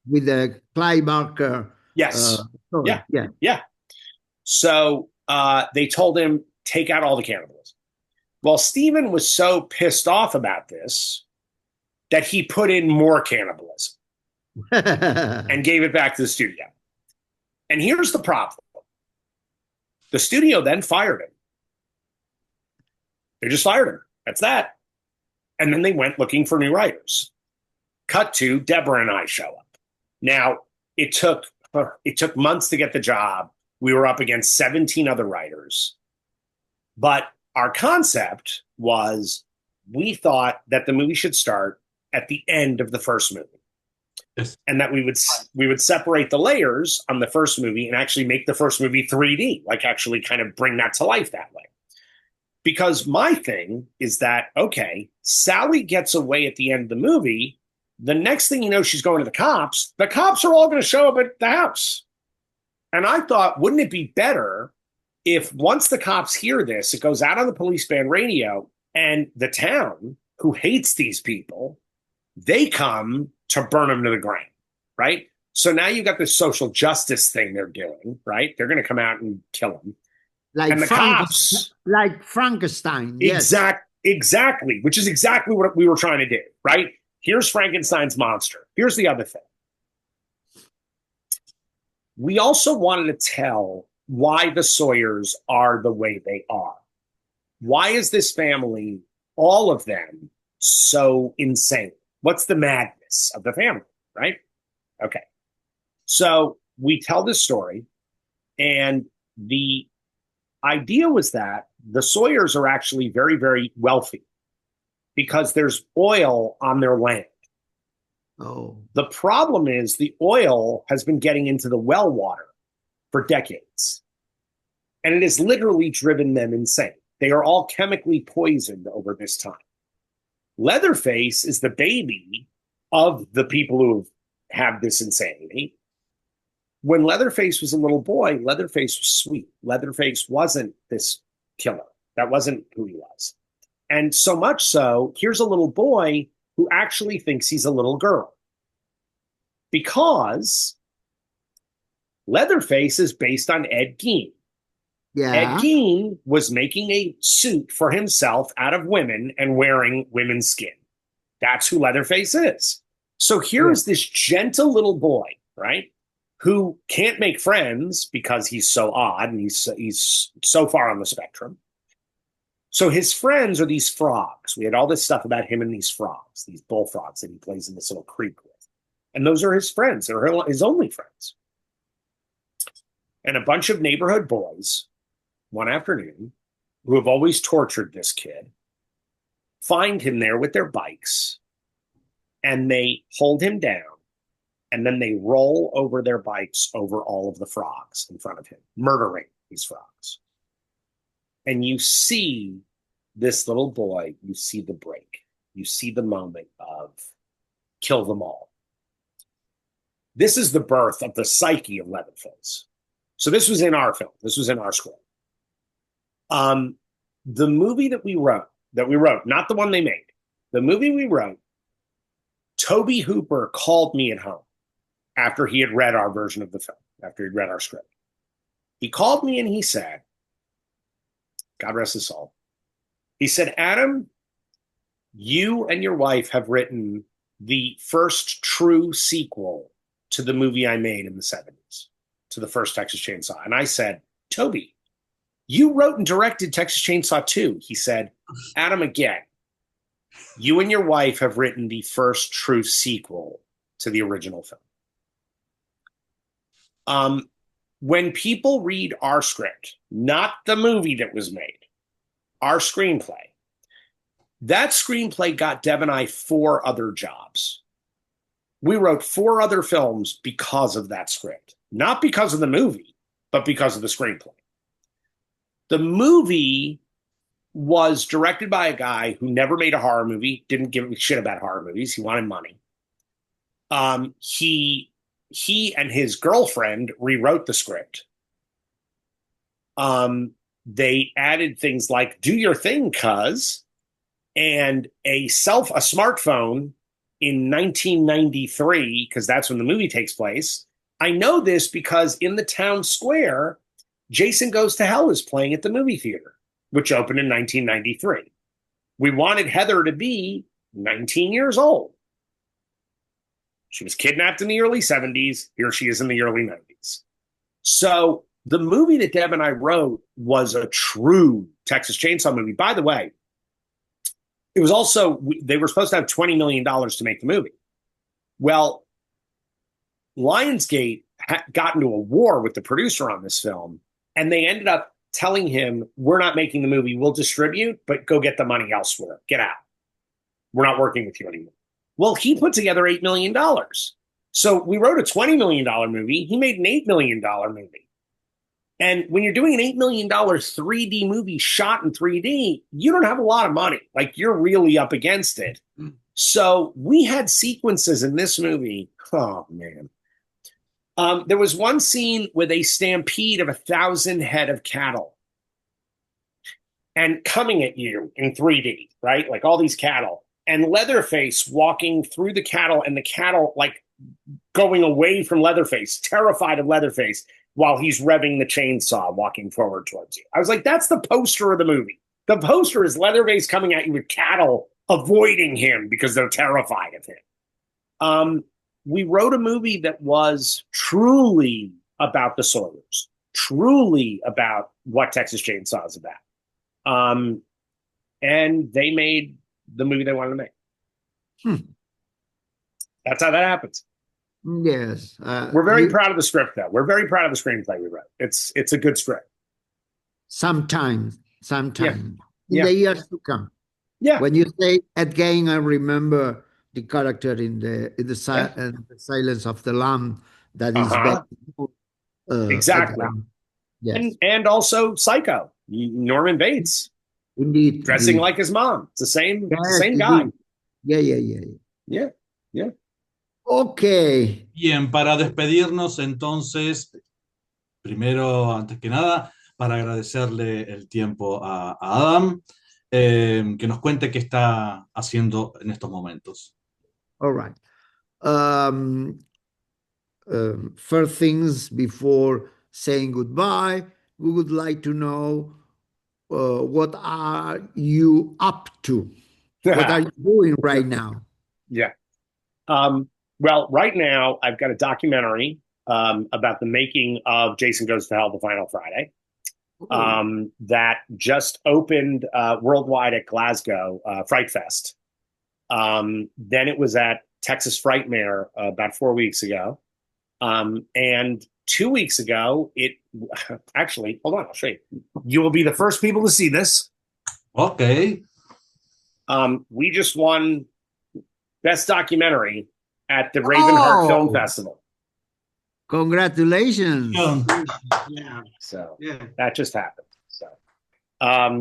With the Clive Barker. Yes. Yeah. So they told him, take out all the cannibalism. Well, Steven was so pissed off about this that he put in more cannibalism and gave it back to the studio. And here's the problem. The studio then fired him. They just fired him. That's that. And then they went looking for new writers. Cut to Debra and I show up. Now, it took months to get the job. We were up against 17 other writers. But our concept was, we thought that the movie should start at the end of the first movie. Yes. And that we would separate the layers on the first movie and actually make the first movie 3D, like actually kind of bring that to life that way. Because my thing is that, okay, Sally gets away at the end of the movie. The next thing you know, she's going to the cops. The cops are all going to show up at the house. And I thought, wouldn't it be better if once the cops hear this, it goes out on the police band radio, and the town, who hates these people, they come to burn them to the ground, right? So now you got this social justice thing they're doing, right? They're going to come out and kill them. And the cops... Like Frankenstein, yes. Exactly, which is exactly what we were trying to do, right? Here's Frankenstein's monster. Here's the other thing. We also wanted to tell why the Sawyers are the way they are. Why is this family, all of them, so insane? What's the madness of the family, right? Okay. So we tell this story, and the idea was that the Sawyers are actually very, very wealthy because there's oil on their land. Oh. The problem is the oil has been getting into the well water for decades. And it has literally driven them insane. They are all chemically poisoned over this time. Leatherface is the baby of the people who have this insanity. When Leatherface was a little boy, Leatherface was sweet. Leatherface wasn't this killer. That wasn't who he was. And so much so, here's a little boy who actually thinks he's a little girl. Because Leatherface is based on Ed Gein. Yeah. Ed Gein was making a suit for himself out of women and wearing women's skin. That's who Leatherface is. So here is this gentle little boy, right, who can't make friends because he's so odd and he's so far on the spectrum. So his friends are these frogs. We had all this stuff about him and these frogs, these bullfrogs that he plays in this little creek with. And those are his friends. They're his only friends. And a bunch of neighborhood boys, one afternoon, who have always tortured this kid, find him there with their bikes, and they hold him down, and then they roll over their bikes over all of the frogs in front of him, murdering these frogs. And you see this little boy, you see the break. You see the moment of kill them all. This is the birth of the psyche of Leatherface. So this was in our film. This was in our script. The movie that we wrote, not the one they made, the movie we wrote, Toby Hooper called me at home after he had read our version of the film, after he'd read our script. He called me and he said, God rest his soul, he said, Adam, you and your wife have written the first true sequel to the movie I made in the 70s, to the first Texas Chainsaw. And I said, Toby, you wrote and directed Texas Chainsaw 2. He said, Adam, again, you and your wife have written the first true sequel to the original film. When people read our script, not the movie that was made, our screenplay, that screenplay got Deb and I 4 other jobs. We wrote 4 other films because of that script. Not because of the movie, but because of the screenplay. The movie was directed by a guy who never made a horror movie, didn't give a shit about horror movies. He wanted money. He and his girlfriend rewrote the script. They added things like "Do your thing, cuz," and a smartphone in 1993, because that's when the movie takes place. I know this because in the town square, Jason Goes to Hell is playing at the movie theater, which opened in 1993. We wanted Heather to be 19 years old. She was kidnapped in the early 70s. Here she is in the early 90s. So the movie that Deb and I wrote was a true Texas Chainsaw movie. By the way, it was also, they were supposed to have $20 million to make the movie. Well, Lionsgate got into a war with the producer on this film, and they ended up telling him, we're not making the movie, we'll distribute, but go get the money elsewhere. Get out. We're not working with you anymore. Well, he put together $8 million. So we wrote a $20 million movie. He made an $8 million movie. And when you're doing an $8 million 3D movie shot in 3D, you don't have a lot of money. Like, you're really up against it. So we had sequences in this movie. Oh, man. There was one scene with a stampede of 1,000 head of cattle and coming at you in 3D, right? Like all these cattle. And Leatherface walking through the cattle, and the cattle like going away from Leatherface, terrified of Leatherface, while he's revving the chainsaw, walking forward towards you. I was like, that's the poster of the movie. The poster is Leatherface coming at you with cattle avoiding him because they're terrified of him. We wrote a movie that was truly about the Sawyers, truly about what Texas Chainsaw is about. And they made the movie they wanted to make. That's how that happens. Yes. We're very proud of the script, though. We're very proud of the screenplay we wrote. It's a good script. Sometimes sometime in Yeah. the years to come. Yeah. When you say again, I remember the character in the Silence of the Lamb that is exactly. Yes. And also Psycho, Norman Bates. Indeed. Dressing like his mom. It's the same guy. Yeah. Yeah. Okay. Bien, para despedirnos entonces, primero, antes que nada, para agradecerle el tiempo a Adam, que nos cuente qué está haciendo en estos momentos. All right. First things before saying goodbye, we would like to know what are you up to? What are you doing right now? Yeah. Well, right now I've got a documentary about the making of Jason Goes to Hell, the Final Friday, that just opened worldwide at Glasgow Fright Fest. Then it was at Texas Frightmare about 4 weeks ago. And 2 weeks ago, actually, hold on, I'll show you. You will be the first people to see this. Okay. We just won Best Documentary at the Ravenheart Film Festival. Congratulations. Yeah. So that just happened.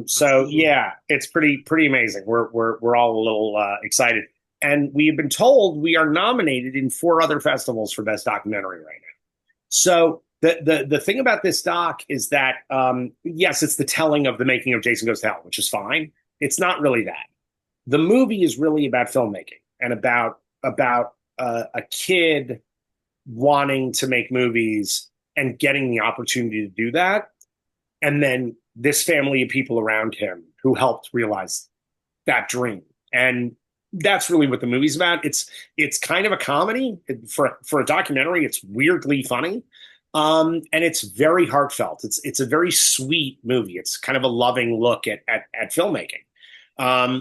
So yeah, it's pretty amazing. We're all a little excited. And we have been told we are nominated in 4 other festivals for Best Documentary right now. So the thing about this doc is that, yes, it's the telling of the making of Jason Goes to Hell, which is fine. It's not really that. The movie is really about filmmaking and about a kid wanting to make movies and getting the opportunity to do that. And then this family of people around him who helped realize that dream. And that's really what the movie's about. It's kind of a comedy for a documentary. It's weirdly funny. And it's very heartfelt. It's a very sweet movie. It's kind of a loving look at filmmaking.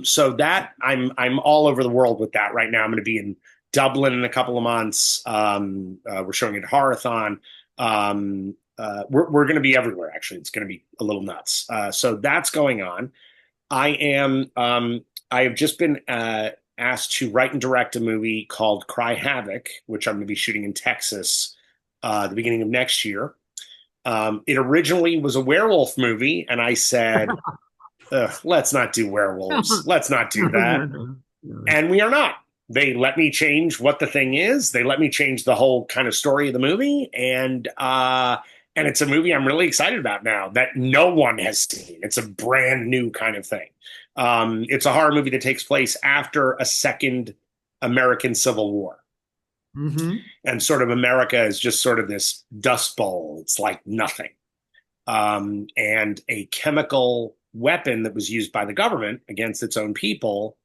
So that I'm all over the world with that right now. I'm going to be in Dublin in a couple of months. We're showing it at Horathon. We're going to be everywhere. Actually, it's going to be a little nuts. So that's going on. I have just been asked to write and direct a movie called Cry Havoc, which I'm going to be shooting in Texas the beginning of next year. It originally was a werewolf movie, and I said, let's not do werewolves. Let's not do that. And we are not. They let me change what the thing is. They let me change the whole kind of story of the movie. And it's a movie I'm really excited about now that no one has seen. It's a brand new kind of thing. It's a horror movie that takes place after a second American Civil War. Mm-hmm. And sort of America is just sort of this dust bowl. It's like nothing. And a chemical weapon that was used by the government against its own people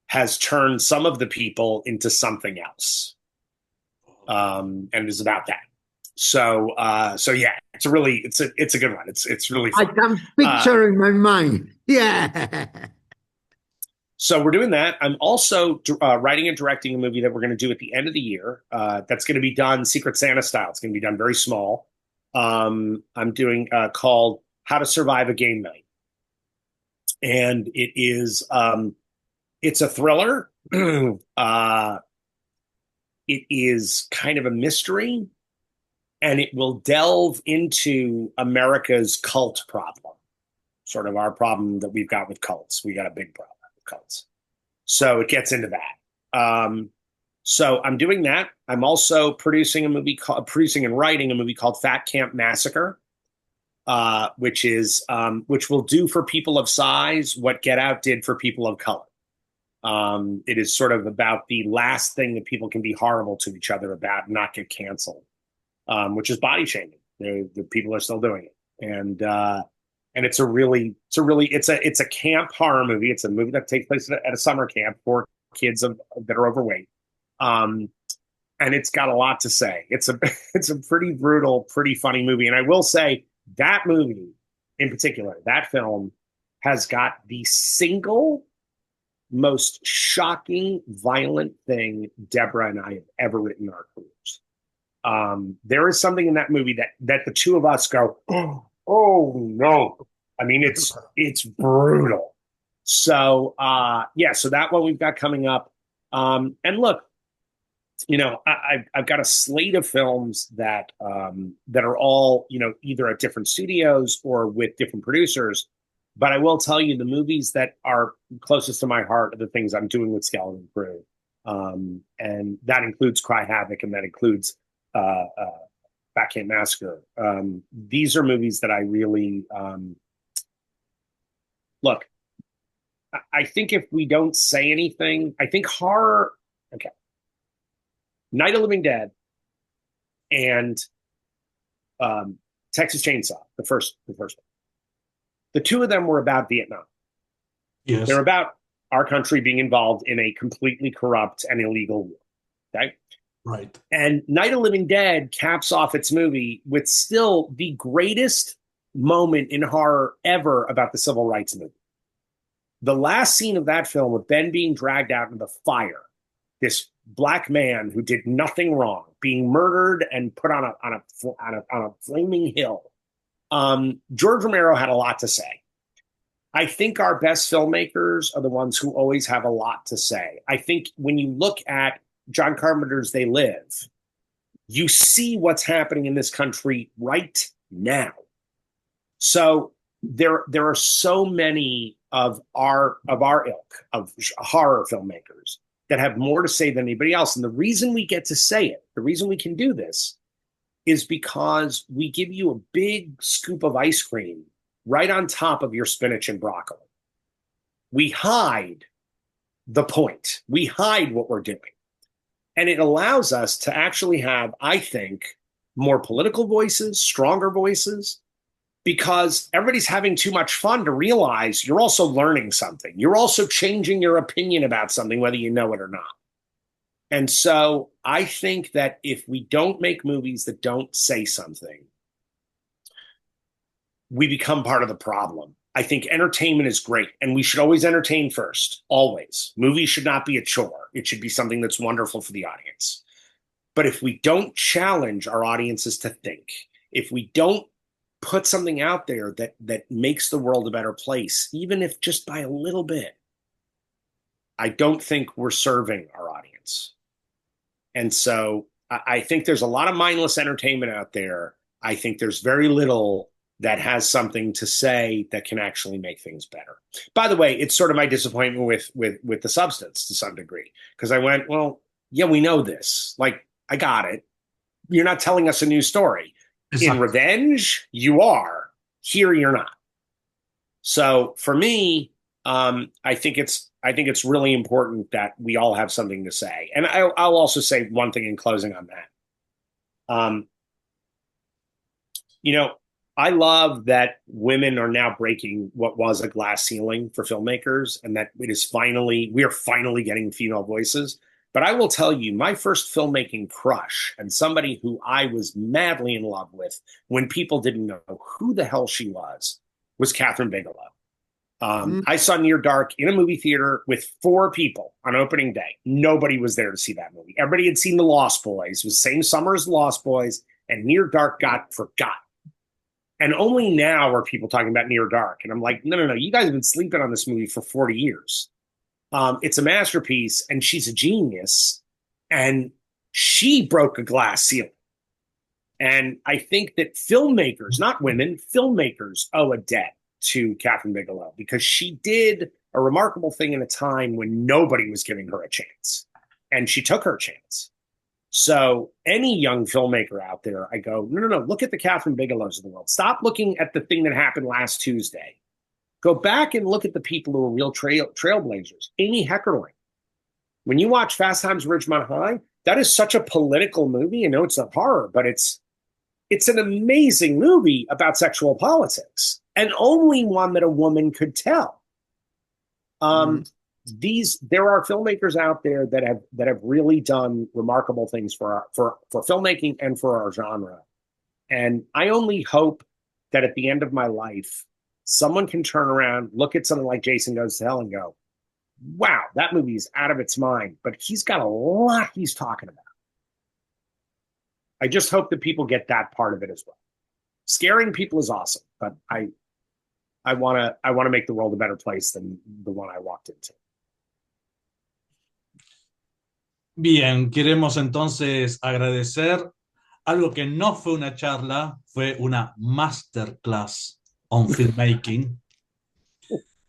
has turned some of the people into something else. And it is about that. So yeah, it's a good one. It's really fun. I can picture in my mind. Yeah. So we're doing that. I'm also writing and directing a movie that we're going to do at the end of the year. That's going to be done Secret Santa style. It's going to be done very small. I'm doing called How to Survive a Game Night. And it is it's a thriller. It is kind of a mystery, and it will delve into America's cult problem, sort of our problem that we've got with cults. We got a big problem with cults. So it gets into that. So I'm doing that. I'm also producing and writing a movie called Fat Camp Massacre, which will do for people of size what Get Out did for people of color. It is sort of about the last thing that people can be horrible to each other about and not get canceled, which is body shaming. The people are still doing it. And it's a camp horror movie. It's a movie that takes place at a summer camp for kids that are overweight. And it's got a lot to say. It's a pretty brutal, pretty funny movie. And I will say that movie in particular, that film has got the single most shocking, violent thing Debra and I have ever written in our careers. There is something in that movie that the two of us go, oh no. I mean, it's brutal. So yeah, so that one we've got coming up. And look, you know, I've got a slate of films that are all, you know, either at different studios or with different producers. But I will tell you, the movies that are closest to my heart are the things I'm doing with Skeleton Crew. And that includes Cry Havoc, and that includes Backhand Massacre. These are movies that I really look. I think if we don't say anything, I think horror. Okay, Night of the Living Dead and Texas Chainsaw, the first one. The two of them were about Vietnam. Yes. They're about our country being involved in a completely corrupt and illegal war. Okay. Right. And Night of the Living Dead caps off its movie with still the greatest moment in horror ever about the civil rights movement. The last scene of that film, with Ben being dragged out into the fire, this black man who did nothing wrong, being murdered and put on a flaming hill. George Romero had a lot to say. I think our best filmmakers are the ones who always have a lot to say. I think when you look at John Carpenter's They Live, you see what's happening in this country right now. So there are so many of our ilk, of horror filmmakers, that have more to say than anybody else. And the reason we get to say it, the reason we can do this, is because we give you a big scoop of ice cream right on top of your spinach and broccoli. We hide the point. We hide what we're doing. And it allows us to actually have, I think, more political voices, stronger voices, because everybody's having too much fun to realize you're also learning something. You're also changing your opinion about something, whether you know it or not. And so I think that if we don't make movies that don't say something, we become part of the problem. I think entertainment is great, and we should always entertain first, always. Movies should not be a chore. It should be something that's wonderful for the audience. But if we don't challenge our audiences to think, if we don't put something out there that makes the world a better place, even if just by a little bit, I don't think we're serving our audience. And so I think there's a lot of mindless entertainment out there. I think there's very little that has something to say that can actually make things better. By the way, it's sort of my disappointment with The Substance to some degree, because I went, well, yeah, we know this. Like, I got it. You're not telling us a new story. In Revenge, you are. Here, you're not. So for me, I think it's really important that we all have something to say. And I'll also say one thing in closing on that. You know, I love that women are now breaking what was a glass ceiling for filmmakers, and that we are finally getting female voices. But I will tell you, my first filmmaking crush, and somebody who I was madly in love with when people didn't know who the hell she was Kathryn Bigelow. I saw Near Dark in a movie theater with 4 people on opening day. Nobody was there to see that movie. Everybody had seen The Lost Boys. It was the same summer as The Lost Boys, and Near Dark got forgotten. And only now are people talking about Near Dark. And I'm like, no. You guys have been sleeping on this movie for 40 years. It's a masterpiece, and she's a genius. And she broke a glass ceiling. And I think that filmmakers, not women, filmmakers owe a debt to Kathryn Bigelow, because she did a remarkable thing in a time when nobody was giving her a chance. And she took her chance. So any young filmmaker out there, I go, no. Look at the Kathryn Bigelows of the world. Stop looking at the thing that happened last Tuesday. Go back and look at the people who are real trailblazers. Amy Heckerling. When you watch Fast Times at Ridgemont High, that is such a political movie. I know it's a horror, but it's an amazing movie about sexual politics, and only one that a woman could tell. There are filmmakers out there that have really done remarkable things for filmmaking and for our genre. And I only hope that at the end of my life, someone can turn around, look at something like Jason Goes to Hell and go, wow, that movie is out of its mind, but he's got a lot he's talking about. I just hope that people get that part of it as well. Scaring people is awesome, but I want to make the world a better place than the one I walked into. Bien, queremos entonces agradecer algo que no fue una charla, fue una masterclass on filmmaking.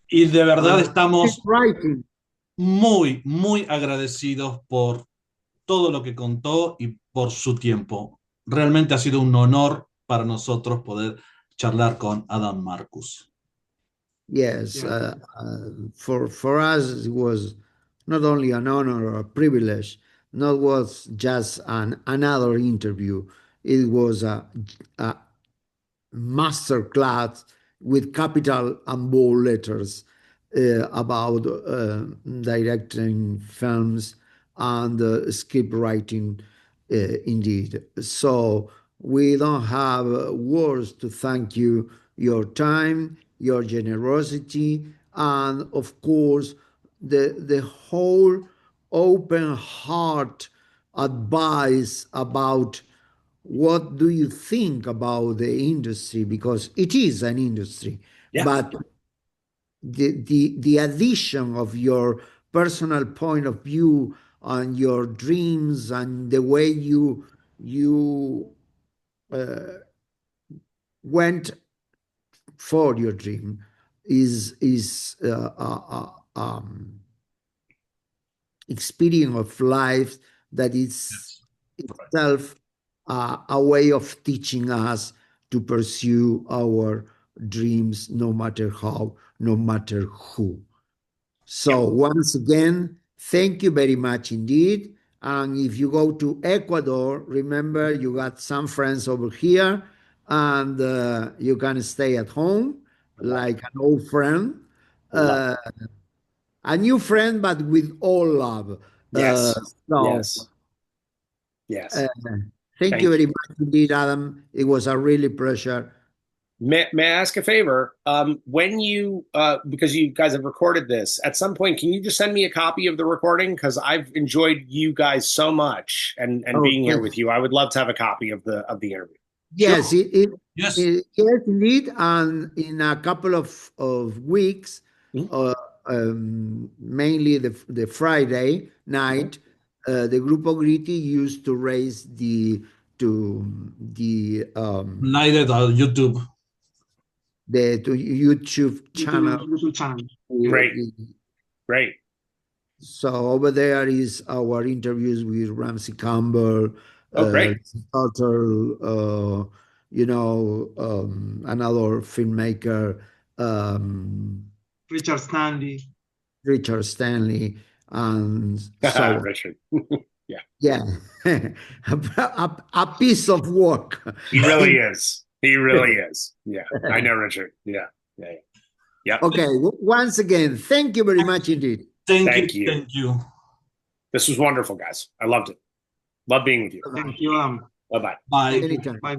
Y de verdad estamos muy, muy agradecidos por todo lo que contó y por su tiempo. Realmente ha sido un honor para nosotros poder charlar con Adam Marcus. Yes, for us it was not only an honor or a privilege, not was just another interview. It was a master class with capital and bold letters about directing films and script writing, indeed. So we don't have words to thank you, your time, your generosity, and of course, the whole open heart advice about what do you think about the industry, because it is an industry. Yeah. But the addition of your personal point of view on your dreams and the way you went for your dream is experience of life that is itself a way of teaching us to pursue our dreams, no matter how, no matter who. So once again, thank you very much indeed. And if you go to Ecuador, remember you got some friends over here, and you can stay at home like an old friend, a new friend, but with all love. Yes. So, Yes. Thank you very much indeed, Adam. It was a really pleasure. May I ask a favor? When you, because you guys have recorded this, at some point, can you just send me a copy of the recording? Because I've enjoyed you guys so much and being here with you. I would love to have a copy of the interview. Yes, Sure. yes, indeed. And in a couple of weeks, mainly the Friday night, the Grupo Grite used to raise the YouTube. The YouTube channel. YouTube channel. Great. So over there is our interviews with Ramsey Campbell, great. Another filmmaker, Richard Stanley, and so Richard. Yeah, a piece of work. He really is. He really is. Yeah, I know Richard. Yeah. Okay. Once again, thank you very much indeed. Thank you. This was wonderful, guys. I loved it. Love being with you. Thank you. Bye-bye. Bye. Anytime. Bye.